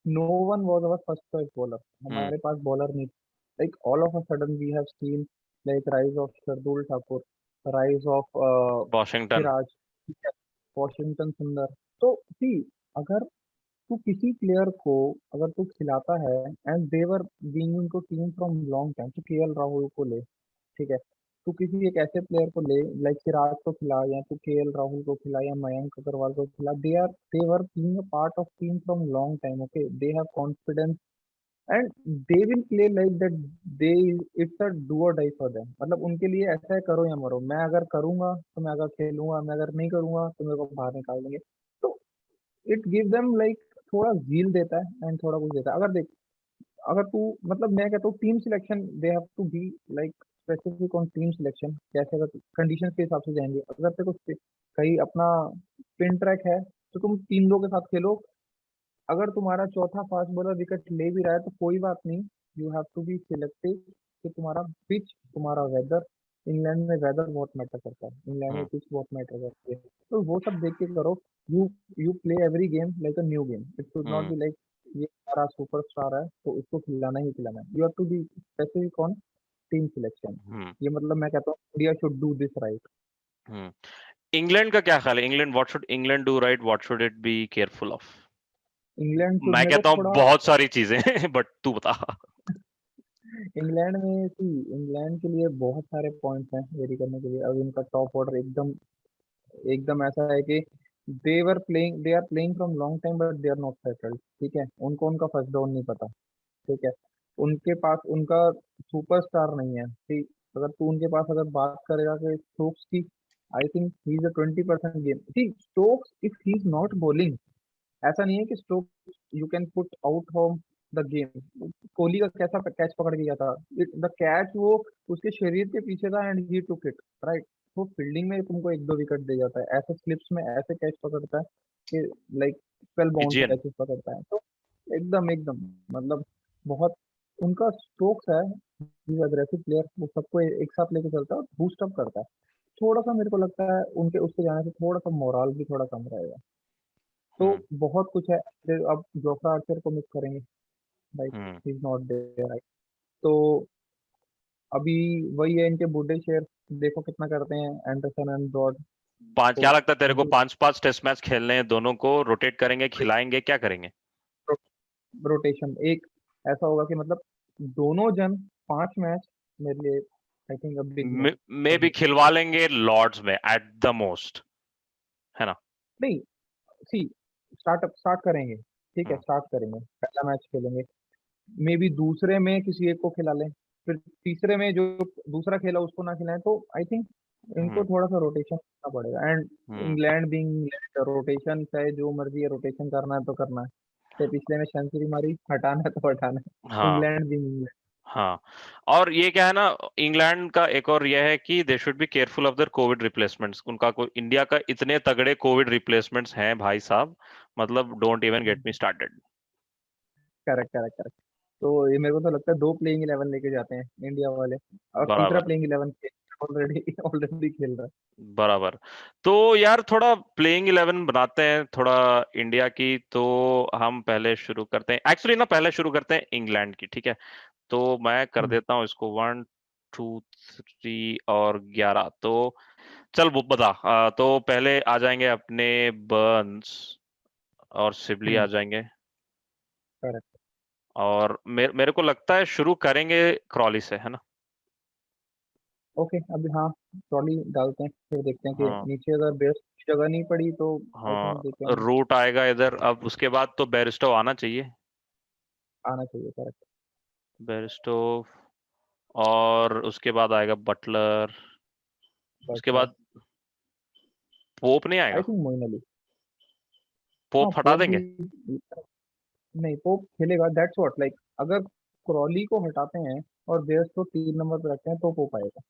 no one was our first choice bowler, hmm. हमारे पास बॉलर नहीं। Like all of a sudden we have seen like rise of Shardul Thakur, rise of Washington. Siraj, Washington Sundar. तो सी अगर तू किसी प्लेयर को अगर तू खिलाता है एंड देवर बीइंग इनको टीम फ्रॉम लॉन्ग टाइम, तो केएल राहुल को ले, ठीक है, तू किसी एक ऐसे प्लेयर को ले लाइक सिराज को खिला या तू केएल राहुल को खिला या मयंक अग्रवाल को खिला, they were being a part of team from long time, okay, they have confidence and they will play like that, they it's a do और डाई फॉर देम। मतलब उनके लिए ऐसा है करो या मरो, मैं अगर करूंगा तो मैं अगर खेलूंगा, मैं अगर नहीं करूंगा तो मेरे को बाहर निकाल देंगे। तो इट गिव देम लाइक थोड़ा जील देता है एंड थोड़ा कुछ देता है। अगर देख, अगर तू मतलब मैं कहता हूँ team selection they have to be like specific on team selection, कैसे अगर कंडीशन के हिसाब से जाएंगे। अगर तेरे को कहीं अपना स्पिन ट्रैक है तो तुम 3 लोग के साथ खेलो, अगर तुम्हारा चौथा फास्ट बॉलर विकेट ले भी रहा है तो कोई बात नहीं, you have to be selective कि तुम्हारा पिच, तुम्हारा वेदर, इंग्लैंड में वेदर बहुत मैटर करता है, इंग्लैंड में हम्म। पिच बहुत मैटर करती है। तो वो सब देख के करो। You you play every game like a new game, it should not hmm. Be like ये हमारा सुपरस्टार है तो उसको खिलाना ही खिलाना है। You have to be specific on team selection. Hmm. ये मतलब मैं कहता हूँ India should do this right. Hmm. England का क्या ख्याल है? England, what should England do right, what should it be careful of? England should, मैं मेरे को कहता हूँ थोड़ा बहुत सारी चीजें बट तू बता। इंग्लैंड में सी, इंग्लैंड के लिए बहुत सारे पॉइंट्स हैं वेरी करने के लिए। अब उनका टॉप ऑर्डर एकदम एकदम ऐसा है कि they are playing from long time but they are not settled, ठीक है, उनको उनका फर्स्ट डाउन नहीं पता, ठीक है, उनके पास उनका सुपरस्टार नहीं है, ठीक। अगर तू उनके पास अगर बात करेगा कि स्टोक्स की, I think he is a 20% game, ठीक, Stokes if he is not bowling, ऐसा नहीं है कि Stoke you can put out home the game. Kohli का कैसा कैच पकड़ के गया था, द कैच वो उसके शरीर के पीछे था and he took it right. वो फील्डिंग में तुमको 1-2 विकेट दे जाता है, ऐसे स्लिप्स में ऐसे कैच पकड़ता है कि लाइक 12 बाउंस पिजियन। कैचेस पकड़ता है। तो एकदम एकदम मतलब बहुत उनका स्ट्रोक्स है। अग्रेसिव प्लेयर, वो सबको एक साथ लेके चलता है और बूस्ट अप करता है। थोड़ा सा मेरे को लगता है उनके उसके जाने से थोड़ा सा मोराल भी थोड़ा कम रहेगा। तो हम्म। बहुत कुछ है। फिर अब जोफ्रा आर्चर को मिस करेंगे, right, hmm. He is not there, right. तो अभी वही है, इनके बूढ़े शेर देखो कितना करते हैं, एंडरसन एंड ब्रॉड। पांच, तो क्या लगता है तेरे को? अभी 5-5 टेस्ट मैच खेलने हैं, दोनों को रोटेट करेंगे, खिलाएंगे, क्या करेंगे? रोटेशन एक ऐसा होगा कि मतलब दोनों जन 5 मैच, मेरे लिए I think a big no may for भी मी। खिलवा लेंगे लॉर्ड्स में एट द मोस्ट, है ना? नहीं, सी स्टार्ट करेंगे, ठीक है, हम्म। स्टार्ट करेंगे, पहला मैच खेलेंगे, मे बी दूसरे में किसी एक को खिला लें, फिर तीसरे में जो दूसरा खेला उसको ना खिलाएं। तो आई थिंक हम्म। इनको थोड़ा सा रोटेशन करना पड़ेगा and hmm. England being rotation, चाहे जो मर्जी है, रोटेशन करना है तो करना है, चाहे पिछले में सेंचुरी मारी, हटाना है तो हटाना है, हाँ। England being England. हाँ। और ये क्या है ना, इंग्लैंड का एक और ये है कि they should be careful of their Covid replacements. उनका कोई, इंडिया का इतने तगड़े कोविड रिप्लेसमेंट्स हैं भाई साहब, मतलब don't even get me started. Correct correct correct. तो ये मेरे को तो लगता है 2 प्लेइंग 11 लेके जाते हैं इंडिया वाले, और तीसरा बराबर। प्लेइंग 11 ऑलरेडी ऑलरेडी खेल रहा बराबर। तो यार थोड़ा प्लेइंग 11 बनाते हैं थोड़ा इंडिया की। तो हम पहले शुरू करते हैं, एक्चुअली ना पहले शुरू करते हैं इंग्लैंड की, ठीक है? तो मैं कर है। देता हूँ इसको 1, 2, 3 और 11। तो चल वो बता। तो पहले आ जाएंगे अपने बर्न्स और सिबली आ जाएंगे। करेक्ट। और मेरे को लगता है शुरू करेंगे क्रॉली से, है ना? ओके, अभी हाँ, ट्रॉली डालते हैं, फिर देखते हैं कि हाँ। नीचे अगर बेस्ट जगह नहीं पड़ी तो आई हाँ। थिंक दे कैन रूट आएगा इधर, अब उसके बाद तो बेरिस्टो आना चाहिए। आना चाहिए, करेक्ट। बेरिस्टो। और उसके बाद आएगा बटलर। उसके बट बाद पोप नहीं आई आएगा? थिंक मोइन अली। हाँ, पोप हटा पोप भी देंगे। नहीं, पोप खेलेगा, दैट्स व्हाट लाइक, अगर क्रॉली को हटाते हैं और बेयर्स को 3 नंबर पे रखते हैं तो पोप आएगा।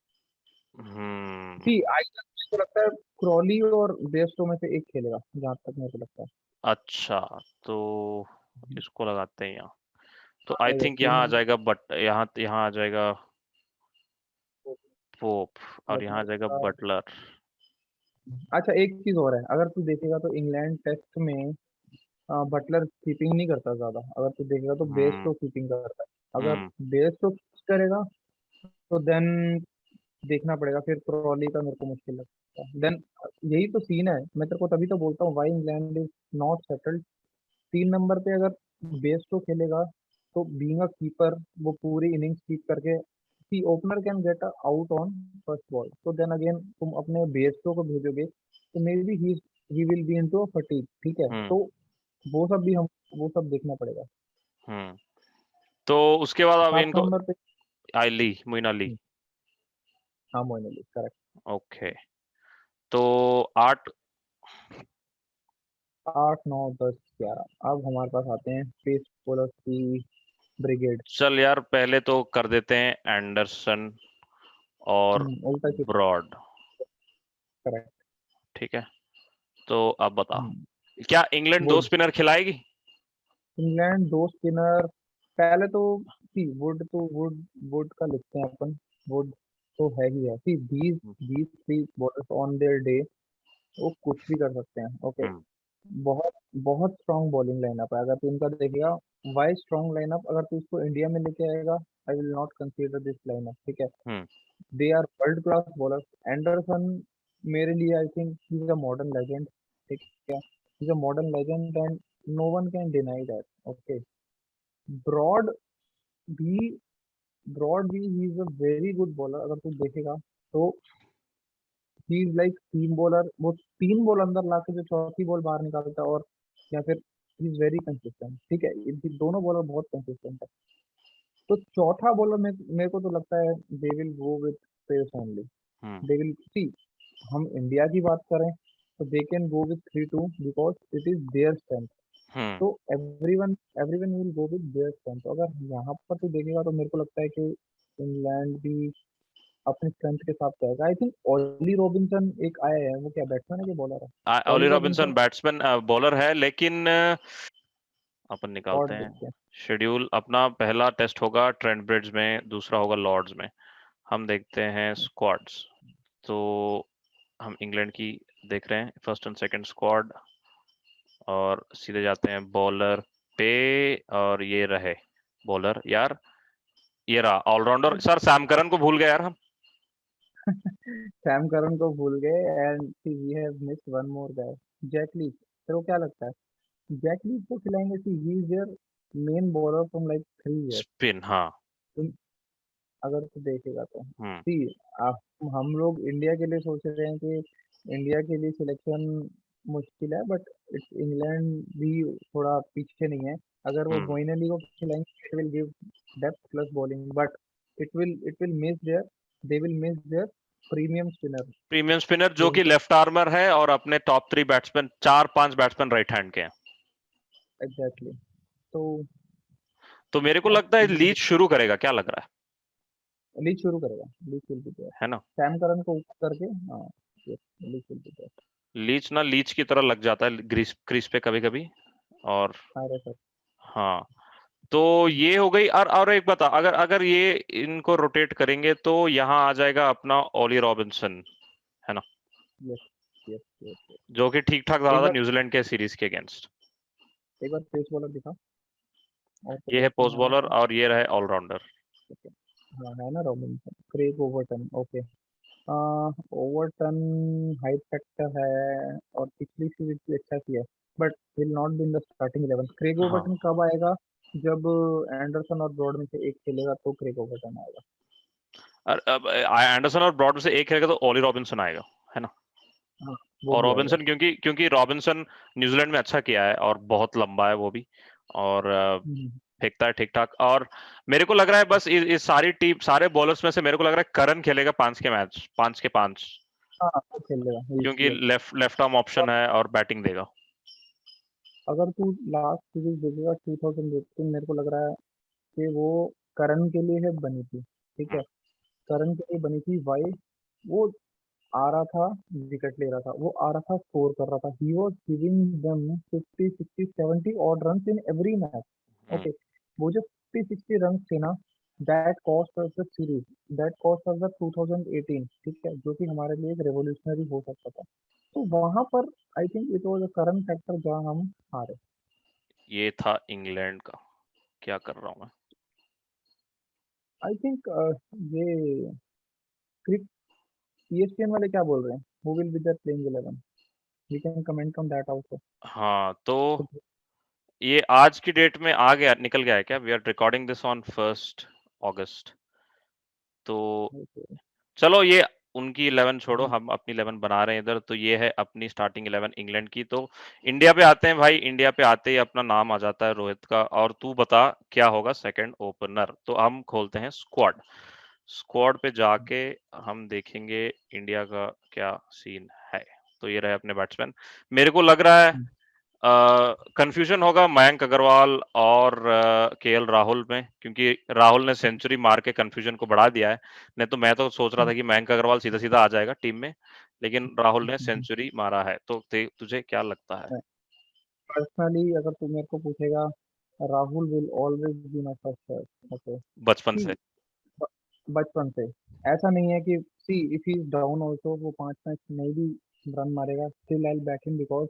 हम्म। सी आई मेरे को लगता है क्रॉली और बेस्टो में से एक खेलेगा, जहां तक मेरे को लगता है। अच्छा, तो इसको लगाते हैं यहाँ। तो आई हाँ ये थिंक तीन यहाँ आ नंबर जाएगा, बट यहाँ यहाँ आ जाएगा पोप, और यहाँ आ बटलर जाएगा का। बटलर। अच्छा एक चीज और है, अगर तू देखेगा तो इंग्लैंड टेस्ट में बटलर कीपिंग नहीं करता ज्यादा, अगर तू देखेगा तो हम्म। बेस्टो कीपिंग करता है। अगर हम्म। बेस्टो करेगा तो देन देखना पड़ेगा, फिर क्रॉली का मेरे को मुश्किल लगता है देन। यही तो सीन है, मैं तेरे को तभी तो बोलता हूँ why England is not settled. 3 number पे अगर बेस्टो खेलेगा तो बीइंग अ कीपर वो पूरी इनिंग्स कीप करके, see opener can get out on first ball, तो देन अगेन तुम अपने बेस्टो को भेजोगे तो may be he will be into a fatigue, ठीक है। हम्म। तो वो सब भी हम वो सब देखना पड़ेगा। हम्म। तो उसके बाद अब 7 इनको नंबर पे अली, मोइन अली। हाँ मोइन अली करेक्ट। ओके, तो 8। 8 9 10 11, अब हमारे पास आते हैं पेस बॉलर की ब्रिगेड। चल यार, पहले तो कर देते हैं एंडरसन और उल्टा क्यों? ब्रॉड। करेक्ट। ठीक है, तो अब बता, हम्म, क्या इंग्लैंड दो वुड। स्पिनर खिलाएगी? इंग्लैंड दो स्पिनर, पहले तो सी वुड तो वुड, वुड का लिखते हैं अपन। वुड तो है ही है, see these hmm. These three bowlers on their day वो कुछ भी कर सकते हैं, ओके। हम्म। बहुत बहुत स्ट्रांग बॉलिंग लाइनअप है, अगर तू इनका देखेगा। वाई स्ट्रांग लाइनअप, अगर तू इसको इंडिया में लेके आएगा I will not consider this lineup, ठीक है। Hmm. They are world class bowlers. Anderson मेरे लिए I think he is a modern legend, ठीक है। He is a modern legend and no one can deny that, okay. Broad भी Broad भी he is a very good bowler, अगर तू देखेगा तो ही इज लाइक सीम बॉलर, वो 3 ball अंदर लाके जो चौथी बॉल बाहर निकालता है, और या फिर ही इज वेरी कंसिस्टेंट, ठीक है। ये दोनों बॉलर बहुत कंसिस्टेंट है। तो चौथा बॉलर में मेरे को तो लगता है they will go with pace only. Hmm. They will see, हम इंडिया की बात करें तो they can go with 3-2 because it is their strength. Hmm. तो everyone everyone will go with their strength. तो अगर यहाँ पर तो देखेगा तो मेरे को लगता है कि इंग्लैंड भी अपने स्ट्रेंथ के साथ जाएगा। आई थिंक ओली रॉबिन्सन एक आया है, वो क्या बैट्समैन है कि बॉलर है? Ollie Ollie Robinson Robinson. Batsman bowler है, लेकिन अपन निकालते स्क्वाड हैं देखते हैं। शेड्यूल। अपना पहला टेस्ट होगा ट्रेंट ब्रिड्ज में, दूसरा होगा लॉर्ड्स में। हम देखते हैं स्क्वाड्स। तो हम इंग्लैंड की देख रहे हैं फर्स्ट एंड सेकंड स्क्वाड, और सीधे जाते हैं बॉलर पे। और ये रहे बॉलर यार, ये रहा ऑलराउंडर सर, सैम करन को भूल गए यार हम। सैम करन को भूल गए and we have missed one more guy, Jack Leach. तेरे को क्या लगता है जैक लीच को खिलाएंगे? See he is their main bowler from like 3 years. Spin, हाँ। अगर तू देखेगा तो हम्म। सी, हम लोग इंडिया के लिए सोच रहे हैं कि इंडिया के लिए सिलेक्शन मुश्किल है, बट इट्स इंग्लैंड भी थोड़ा पीछे नहीं है। अगर वो हम्म। मोइन को खिलाएंगे it will give depth plus bowling, but it will miss there, they will miss there premium spinner. Premium spinner जो जो कि उनका लेफ्ट आर्मर है, और अपने top 3 batsman, 4-5 batsman right hand के हैं। एग्जैक्टली। तो तो मेरे को अब लगता है ये लीच शुरू करेगा, क्या लग रहा लीग शुरू करेगा, लीग विल बी देयर। है ना? सैम करन को ऊपर करके, हाँ Leach will be there. Leach ना लीच की तरह लग जाता है ग्रीस क्रीज पे कभी कभी। और अरे सर। हाँ, तो ये हो गई। और एक बता, अगर अगर ये इनको रोटेट करेंगे तो यहाँ आ जाएगा अपना ओली रॉबिन्सन, है ना? Yes yes yes. जो कि ठीक ठाक एक रहा था बार न्यूजीलैंड के सीरीज के अगेंस्ट। एक बार पेस बॉलर दिखा, और ये है पोजीशन पोस्ट है हमारे बॉलर, पास। और ये रहे ऑलराउंडर। ओके। हाँ है ना Robinson, Craig Overton, okay. Overton height factor है और पिछली सीरीज भी अच्छा किया, but will not be in the starting 11। Craig हाँ, ओवरटन कब आएगा? जब एंडरसन और ब्रॉड में से एक खेलेगा तो क्रेग ओवरटन आएगा। और अब एंडरसन और ब्रॉड में से एक रहेगा तो ओली रॉबिन्सन आएगा, है ना? हाँ वो और भी आएगा। रॉबिन्सन, क्योंकि क्योंकि रॉबिन्सन न्यूजीलैंड में अच्छा किया है, और बहुत लंबा है वो भी, और हम्म, फेंकता है ठीक ठाक। और मेरे को लग रहा है बस इस सारी टीम, सारे बॉलर्स में से मेरे को लग रहा है करन खेलेगा 5 के 5, 5 के 5, हाँ वो खेल लेगा यस क्योंकि yes. Left left arm option है और बैटिंग देगा। अगर तू लास्ट सीरीज देखेगा 2018, मेरे को लग रहा है कि वो करण के लिए है बनी थी, ठीक हम्म। है। करण के लिए बनी थी वाई? वो आ रहा था, विकेट ले रहा था, वो आ रहा था, स्कोर कर रहा था, he was giving them 50 60 70 odd runs in every match. Hmm, okay, वो जो 50 60 रन्स थे ना, that cost us the series, that cost us the 2018, ठीक है, जो कि हमारे लिए एक रेवोल्यूशनरी हो सकता था। तो वहां पर आई think it was a current factor जहां हम हारे। ये था इंग्लैंड का। क्या कर रहा हूँ मैं? आई थिंक ये क्रिक ESPN वाले क्या बोल रहे हैं, who will be there playing 11, we can comment on that also. हाँ, तो ये आज की डेट में आ गया, निकल गया है क्या? We are recording this on 1 अगस्त। तो चलो ये उनकी 11 छोड़ो, हम अपनी 11 बना रहे हैं इधर। तो ये है अपनी स्टार्टिंग 11 इंग्लैंड की। तो इंडिया पे आते हैं भाई। इंडिया पे आते ही अपना नाम आ जाता है रोहित का। और तू बता क्या होगा सेकंड ओपनर। तो हम खोलते हैं स्क्वाड। स्क्वाड पे जाके हम देखेंगे इंडिया का क्या सीन है। तो ये रहे अपने बैट्समैन। मेरे को लग रहा है कंफ्यूजन होगा मयंक अग्रवाल और केएल राहुल में, क्योंकि राहुल ने सेंचुरी मार के कंफ्यूजन को बढ़ा दिया है। नहीं तो मैं तो सोच रहा था कि मयंक अग्रवाल सीधा सीधा आ जाएगा टीम में, लेकिन राहुल ने सेंचुरी मारा है। तो तुझे क्या लगता है? पर्सनली अगर तू मेरे को पूछेगा, Rahul will always be my first choice. Okay, बचपन सी, से। बचपन से ऐसा नहीं है कि see if he is down also, वो 5 मैच नहीं भी रन मारेगा, still I will back him, because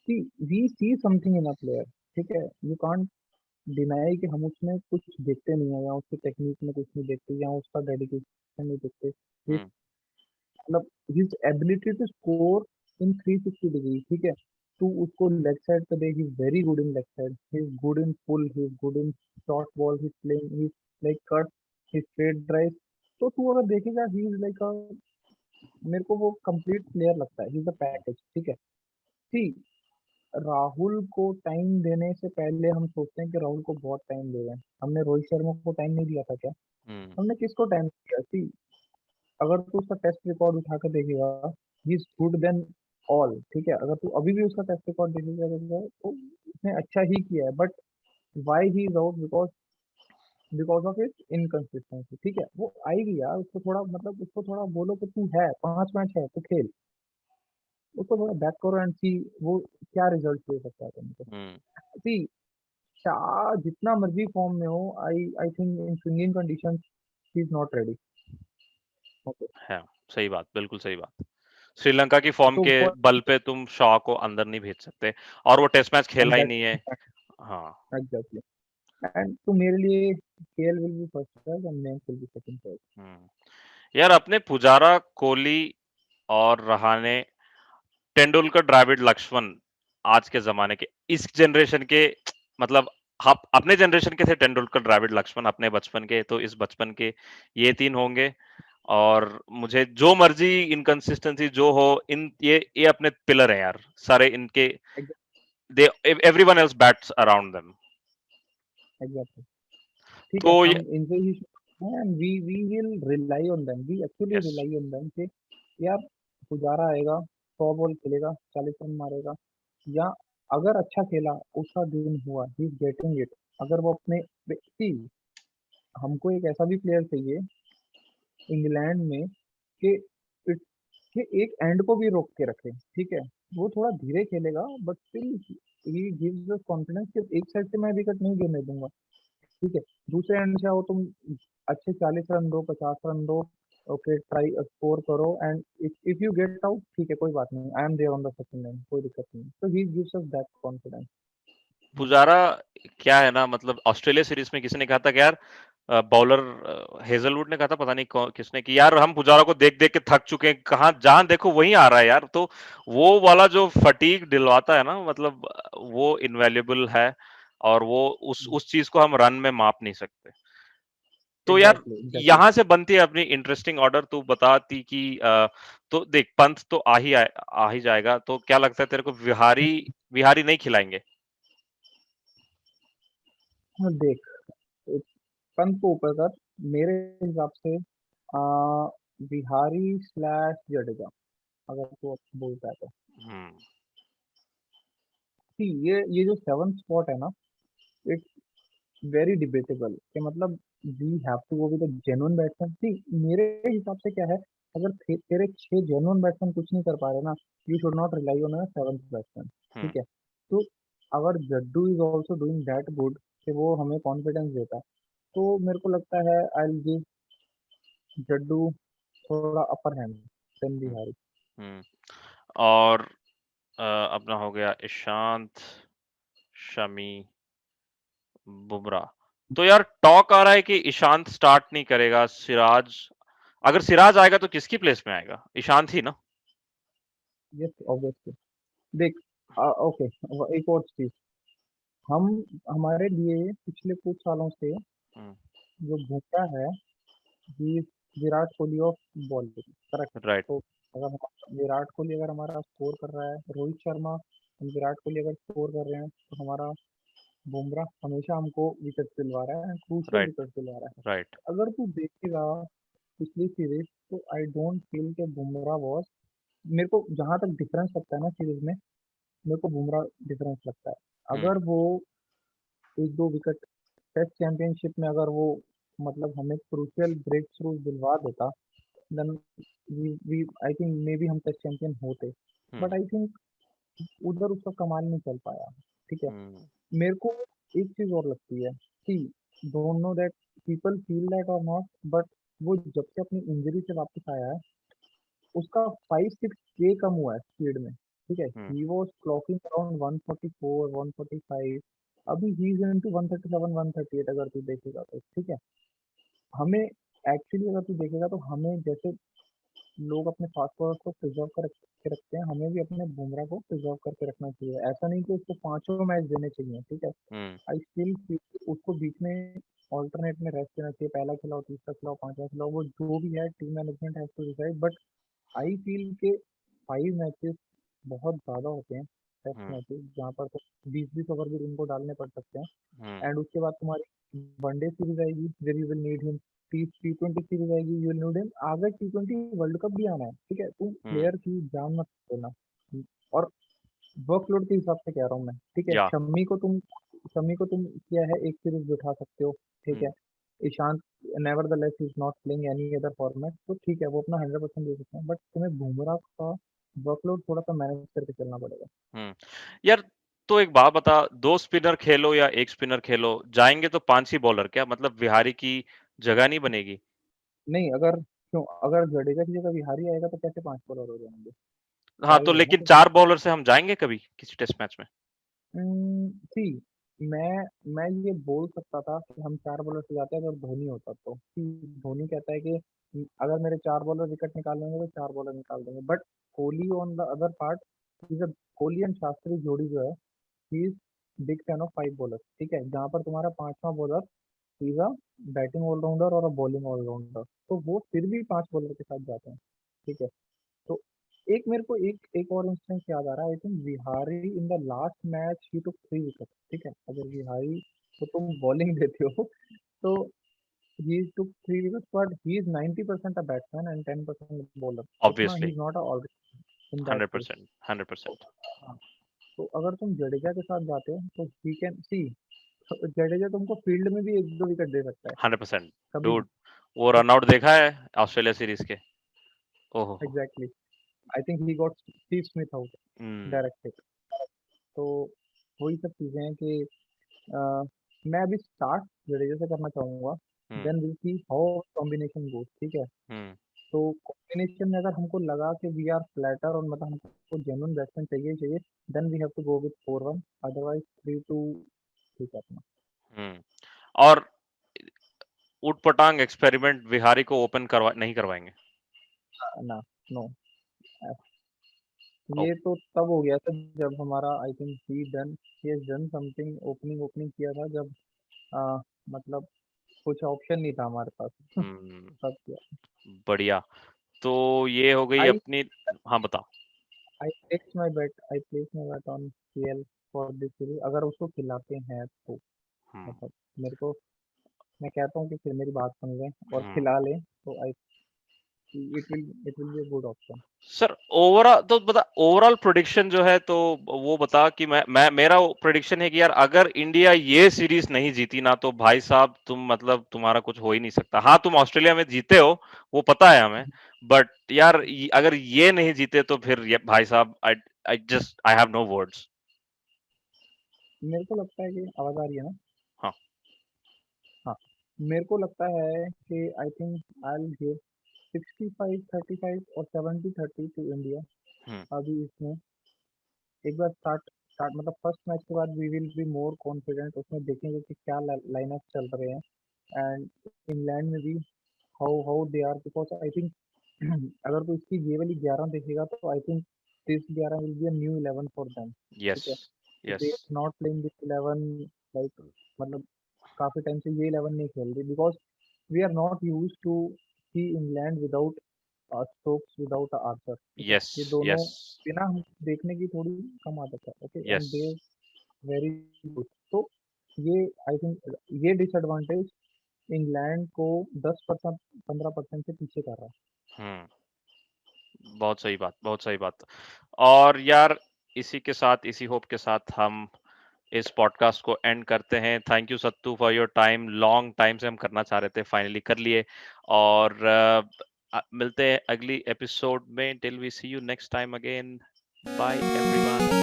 see we see something in a player, ठीक है, यू कांट डिनाई कि हम उसमें कुछ देखते नहीं है, या उसकी टेक्निक में कुछ नहीं देखते, या उसका डेडिकेशन नहीं देखते। हम्म। मतलब his ability to score in 360 degree, ठीक है, तू उसको लेग साइड पे देख, he is very good in leg side, he is good in pull, he is good in short ball, he is playing, he like cut, he straight drive. तो तू अगर देखेगा, ही इज लाइक अ, मेरे को वो complete player लगता है, he is a package, ठीक है। सी, राहुल को टाइम देने से पहले हम सोचते हैं कि राहुल को बहुत टाइम दे रहे हैं, हमने रोहित शर्मा को टाइम नहीं दिया था क्या? हम्म। हमने किसको टाइम दिया? सी, अगर तू उसका टेस्ट रिकॉर्ड उठा कर देखेगा, he is good then all, ठीक है, अगर तू अभी भी उसका टेस्ट रिकॉर्ड देखेगा तो उसने अच्छा ही किया है, but why he is out? Because of it inconsistency, ठीक है, वो आएगी यार, उसको थोड़ा, मतलब उसको थोड़ा बोलो कि तू है, 5 मैच है तो खेल, उसको थोड़ा बैक करो एंड सी वो क्या रिजल्ट दे सकता है तुमको। हम्म। सी, शाह जितना मर्जी फॉर्म में हो, I think in swinging condition he is not ready. Okay, है। सही बात, बिल्कुल सही बात। श्रीलंका की फॉर्म तो के बल पे तुम शॉ को अंदर नहीं भेज सकते। और वो टेस्ट मैच खेला एंड ही दैट नहीं है। हाँ। एग्जैक्टली, एंड तो मेरे लिए KL will be first choice and Mayank will be second choice. यार अपने पुजारा, कोहली और रहाणे, तेंदुलकर, द्रविड़, लक्ष्मण आज के जमाने के, इस जनरेशन के, मतलब हम अपने जनरेशन के थे तेंदुलकर, द्रविड़, लक्ष्मण अपने बचपन के। तो इस बचपन के ये तीन होंगे। और मुझे जो मर्जी इनकंसिस्टेंसी जो हो, इन ये अपने पिलर हैं यार सारे इनके। They everyone else bats around them. Exactly, ठीक है, तो ये हम इनसे ही and we will rely on them, we actually yes. Rely on them कि यार पुजारा आएगा, 100 बॉल खेलेगा, 40 रन मारेगा, या अगर अच्छा खेला, उसका दिन हुआ, ही इज गेटिंग इट। अगर वो अपने, सी, हमको एक ऐसा भी प्लेयर चाहिए इंग्लैंड में कि इट कि एक एंड को भी रोक के रखे, ठीक है, वो थोड़ा धीरे खेलेगा, but still he gives us confidence कि एक साइड से मैं विकेट नहीं गिरने दूंगा, ठीक है, दूसरे एंड से आओ तुम, अच्छे 40 रन दो, 50 रन दो, ओके, ट्राई स्कोर करो, and if you get out, ठीक है, कोई बात नहीं, I am there on the second end, कोई दिक्कत नहीं, तो he gives us that confidence. Pujara क्या है ना, मतलब ऑस्ट्रेलिया सीरीज में किसी ने कहा था कि यार बॉलर, हेजलवुड ने कहा था, पता नहीं किसने, कि यार हम पुजारा को देख देख के थक चुके हैं, कहाँ जहां देखो वहीं आ रहा है यार। तो वो वाला जो फटीग दिलवाता है ना, मतलब वो इनवैल्यूएबल है। और वो उस चीज को हम रन में माप नहीं सकते। तो यार एग्जैक्टली, एग्जैक्टली। यहां से बनती है अपनी इंटरेस्टिंग ऑर्डर। तू बताती कि तो देख, पंत तो आ ही जाएगा। तो क्या लगता है तेरे को, विहारी विहारी नहीं खिलाएंगे? हाँ, देख, पंत को ऊपर कर, मेरे हिसाब से बिहारी स्लैश जडेजा, अगर तू बोलता है तो। हम्म। See, ये जो 7th स्पॉट है ना, इट्स वेरी डिबेटेबल कि मतलब we have to go with a genuine batsman. See मेरे हिसाब से क्या है, अगर तेरे 6 जेन्युइन बैट्समैन कुछ नहीं कर पा रहे ना, you should not rely on a seventh batsman. Hmm ठीक है। तो अगर Jaddu is also doing that good कि वो हमें कॉन्फिडेंस देता है, तो मेरे को लगता है आई विल गिव जड्डू थोड़ा अपर हैंड देन हम्म बिहारी। हम्म। और अपना हो गया ईशांत, शमी, बुमराह। तो यार टॉक आ रहा है कि ईशांत स्टार्ट नहीं करेगा, सिराज। अगर सिराज आएगा तो किसकी प्लेस में आएगा? ईशांत ही ना? Yes obviously. देख, ओके, एक और चीज, हम हमारे लिए पिछले कुछ सालों से हम्म। जो भूखा है, he Virat Kohli of bowling, correct. Right. तो अगर विराट कोहली अगर हमारा स्कोर कर रहा है, रोहित शर्मा और विराट कोहली अगर स्कोर कर रहे हैं, तो हमारा बुमराह हमेशा हमको विकेट दिलवा रहा है, क्रूशियल राइट। विकेट दिलवा रहा राइट। है। अगर तू देखेगा पिछली सीरीज, तो आई डोंट फील के बुमराह वॉज, मेरे को जहां तक डिफरेंस लगता है ना सीरीज में, मेरे को बुमराह डिफरेंस लगता है। हम्म अगर वो एक दो विकेट टेस्ट चैंपियनशिप में अगर वो मतलब हमें क्रूशियल ब्रेक थ्रू दिलवा देता, then we I think may be हम टेस्ट चैंपियन होते। बट हम्म आई थिंक उधर उसका कमाल नहीं चल पाया। ठीक है। हम्म मेरे को एक चीज और लगती है, see don't know that people feel that और नॉट, बट वो जब से अपनी इंजरी से वापस आया है, उसका 5-6 के कम हुआ है स्पीड में। ठीक है। Hmm he was clocking around 144 145, अभी ही इज इनटू 137 138 अगर तू देखेगा तो। ठीक है। हमें एक्चुअली अगर तू देखेगा तो हमें जैसे लोग अपने फास्ट बॉलर को प्रिजर्व के रखते हैं, हमें भी अपने बुमराह को प्रिजर्व करके रखना चाहिए। ऐसा नहीं कि उसको पांचों मैच देने चाहिए। ठीक है। हम्म आई स्टिल फील उसको बीच में ऑल्टरनेट में रेस्ट देना चाहिए, पहला खिलाओ, तीसरा खिलाओ, पांचवा खिलाओ, वो जो भी है team management has to decide. But I feel के 5 मैचेस बहुत ज़्यादा होते हैं, टेस्ट हम्म मैचेस, जहाँ पर तो 20-20 ओवर भी उनको डालने पड़ सकते हैं। हम्म एंड उसके बाद तुम्हारी वनडे सीरीज आएगी, where you will need him. T 20 series आएगी, यू विल नीड हिम। आगे T20 वर्ल्ड कप भी आना है। ठीक है। तुम हम्म। प्लेयर की जान मत लेना। और वर्कलोड के हिसाब से कह रहा हूँ मैं। ठीक है। या। शम्मी को तुम किया है, एक सीरीज बिठा सकते हो। ठीक हम्म है। Ishant never the less is not playing any other format, तो ठीक है, वो अपना 100% दे सकते हैं, बट तुम्हें बुमराह का वर्कलोड थोड़ा सा मैनेज करके चलना पड़ेगा। हम्म। यार, तो एक बात बता, दो स्पिनर खेलो या एक स्पिनर खेलो, जाएंगे तो पांच ही बॉलर क्या? मतलब विहारी की जगह नहीं बनेगी? नहीं, अगर क्यों, अगर जडेजा की जगह बिहारी आएगा तो कैसे 5 बॉलर हो जाएंगे? हाँ, चार ही तो है ना लेकिन फिर। चार बॉलर से हम जाएंगे कभी किसी टेस्ट मैच में? सी मैं ये बोल सकता था कि हम 4 बॉलर से जाते हैं अगर धोनी होता तो, कि धोनी कहता है कि अगर मेरे 4 बॉलर विकेट निकाल लेंगे तो 4 बॉलर निकाल देंगे। But Kohli on the other part is a, Kohli and Shastri जोड़ी जो है, he is big fan of 5 bowler. ठीक है। जहाँ पर तुम्हारा पांचवा bowler is a batting allrounder और अ बॉलिंग ऑलराउंडर, तो वो फिर भी 5 बॉलर के साथ जाते हैं। ठीक है। तो एक मेरे को एक एक और इंस्टेंस याद आ रहा है, I think Bihari in the last match he took 3 wicket. ठीक है। अगर बिहारी को तुम बॉलिंग देते हो, तो he took 3 wicket, but he is 90% a batsman and 10% bowler. उतना ही obviously. Is not a all in that case. 100%। 100%। हाँ। तो अगर तुम जडेजा के साथ जाते हो तो ही कैन सी, जडेजा तुमको फील्ड में भी एक दो विकेट दे सकता है 100%। कभी भी। डूड, वो रन आउट देखा है ऑस्ट्रेलिया सीरीज के? ओहो। Exactly. I think he got Steve Smith out hmm direct. तो वही सब चीजें हैं कि अ, मैं अभी स्टार्ट जडेजा से करना चाहूंगा, hmm then will see how combination goes. ठीक है। हम्म तो कॉम्बिनेशन में अगर हमको लगा कि वी आर फ्लैटर और मतलब हमको जेन्युइन बैट्समैन चाहिए ही चाहिए, then we have to go with 4-1, otherwise 3-2 ठीक है अपना। हम्म। और ऊट पटांग एक्सपेरिमेंट विहारी को ओपन करवा नहीं करवाएंगे? ना, नो, ओ। ये तो तब हो गया था जब हमारा आई think he has done something, opening opening किया था जब मतलब कुछ ऑप्शन नहीं था हमारे पास। हम्म। तब किया। बढ़िया। तो ये हो गई आई अपनी। हाँ बता। I place my bet on KL for this series, अगर उसको खिलाते हैं तो। हम्म मतलब मेरे को, मैं कहता हूँ कि फिर मेरी बात सुन लें और हम्म खिला लें, तो आई it will be a good option. Sir overall तो बता, ओवरऑल प्रोडिक्शन जो है तो वो बता कि मैं मेरा प्रोडिक्शन है कि यार अगर इंडिया ये सीरीज नहीं जीती ना तो भाई साहब तुम मतलब तुम्हारा कुछ हो ही नहीं सकता। हाँ तुम ऑस्ट्रेलिया में जीते हो वो पता है हमें, बट यार अगर ये नहीं जीते तो फिर ये भाई साहब I I just I have no words. मेरे को लगता है कि आवाज आ रही है ना? हाँ। हाँ, मेरे को लगता है कि I think I will give 65-35 और 70-30 टू इंडिया हम्म। अभी इसमें। एक बार स्टार्ट स्टार्ट मतलब फर्स्ट मैच के बाद we will be more confident, उसमें देखेंगे कि क्या लाइनअप चल रहे हैं। एंड इंग्लैंड में भी how how they are, because I think अगर तो इसकी ये वाली 11 देखेगा तो I think this 11 will be a new 11 for them. Yes. ठीक है, yes. They are not playing this 11 like, मतलब काफी टाइम से ये 11 नहीं खेल रही, because we are not use to see England without Stokes, without Archer. ठीक है, यस। ये दोनों यस। बिना हम देखने की थोड़ी कम आदत है। Okay, yes. And they very good. तो ये आई थिंक ये डिसएडवांटेज इंग्लैंड को 10% 15% से पीछे कर रहा है। हम्म। बहुत सही बात, बहुत सही बात। और यार इसी के साथ, इसी होप के साथ हम इस पॉडकास्ट को एंड करते हैं। Thank you sattu for your time, long time से हम करना चाह रहे थे, फाइनली कर लिए। और मिलते हैं अगली एपिसोड में। Till we see you next time again, bye everyone.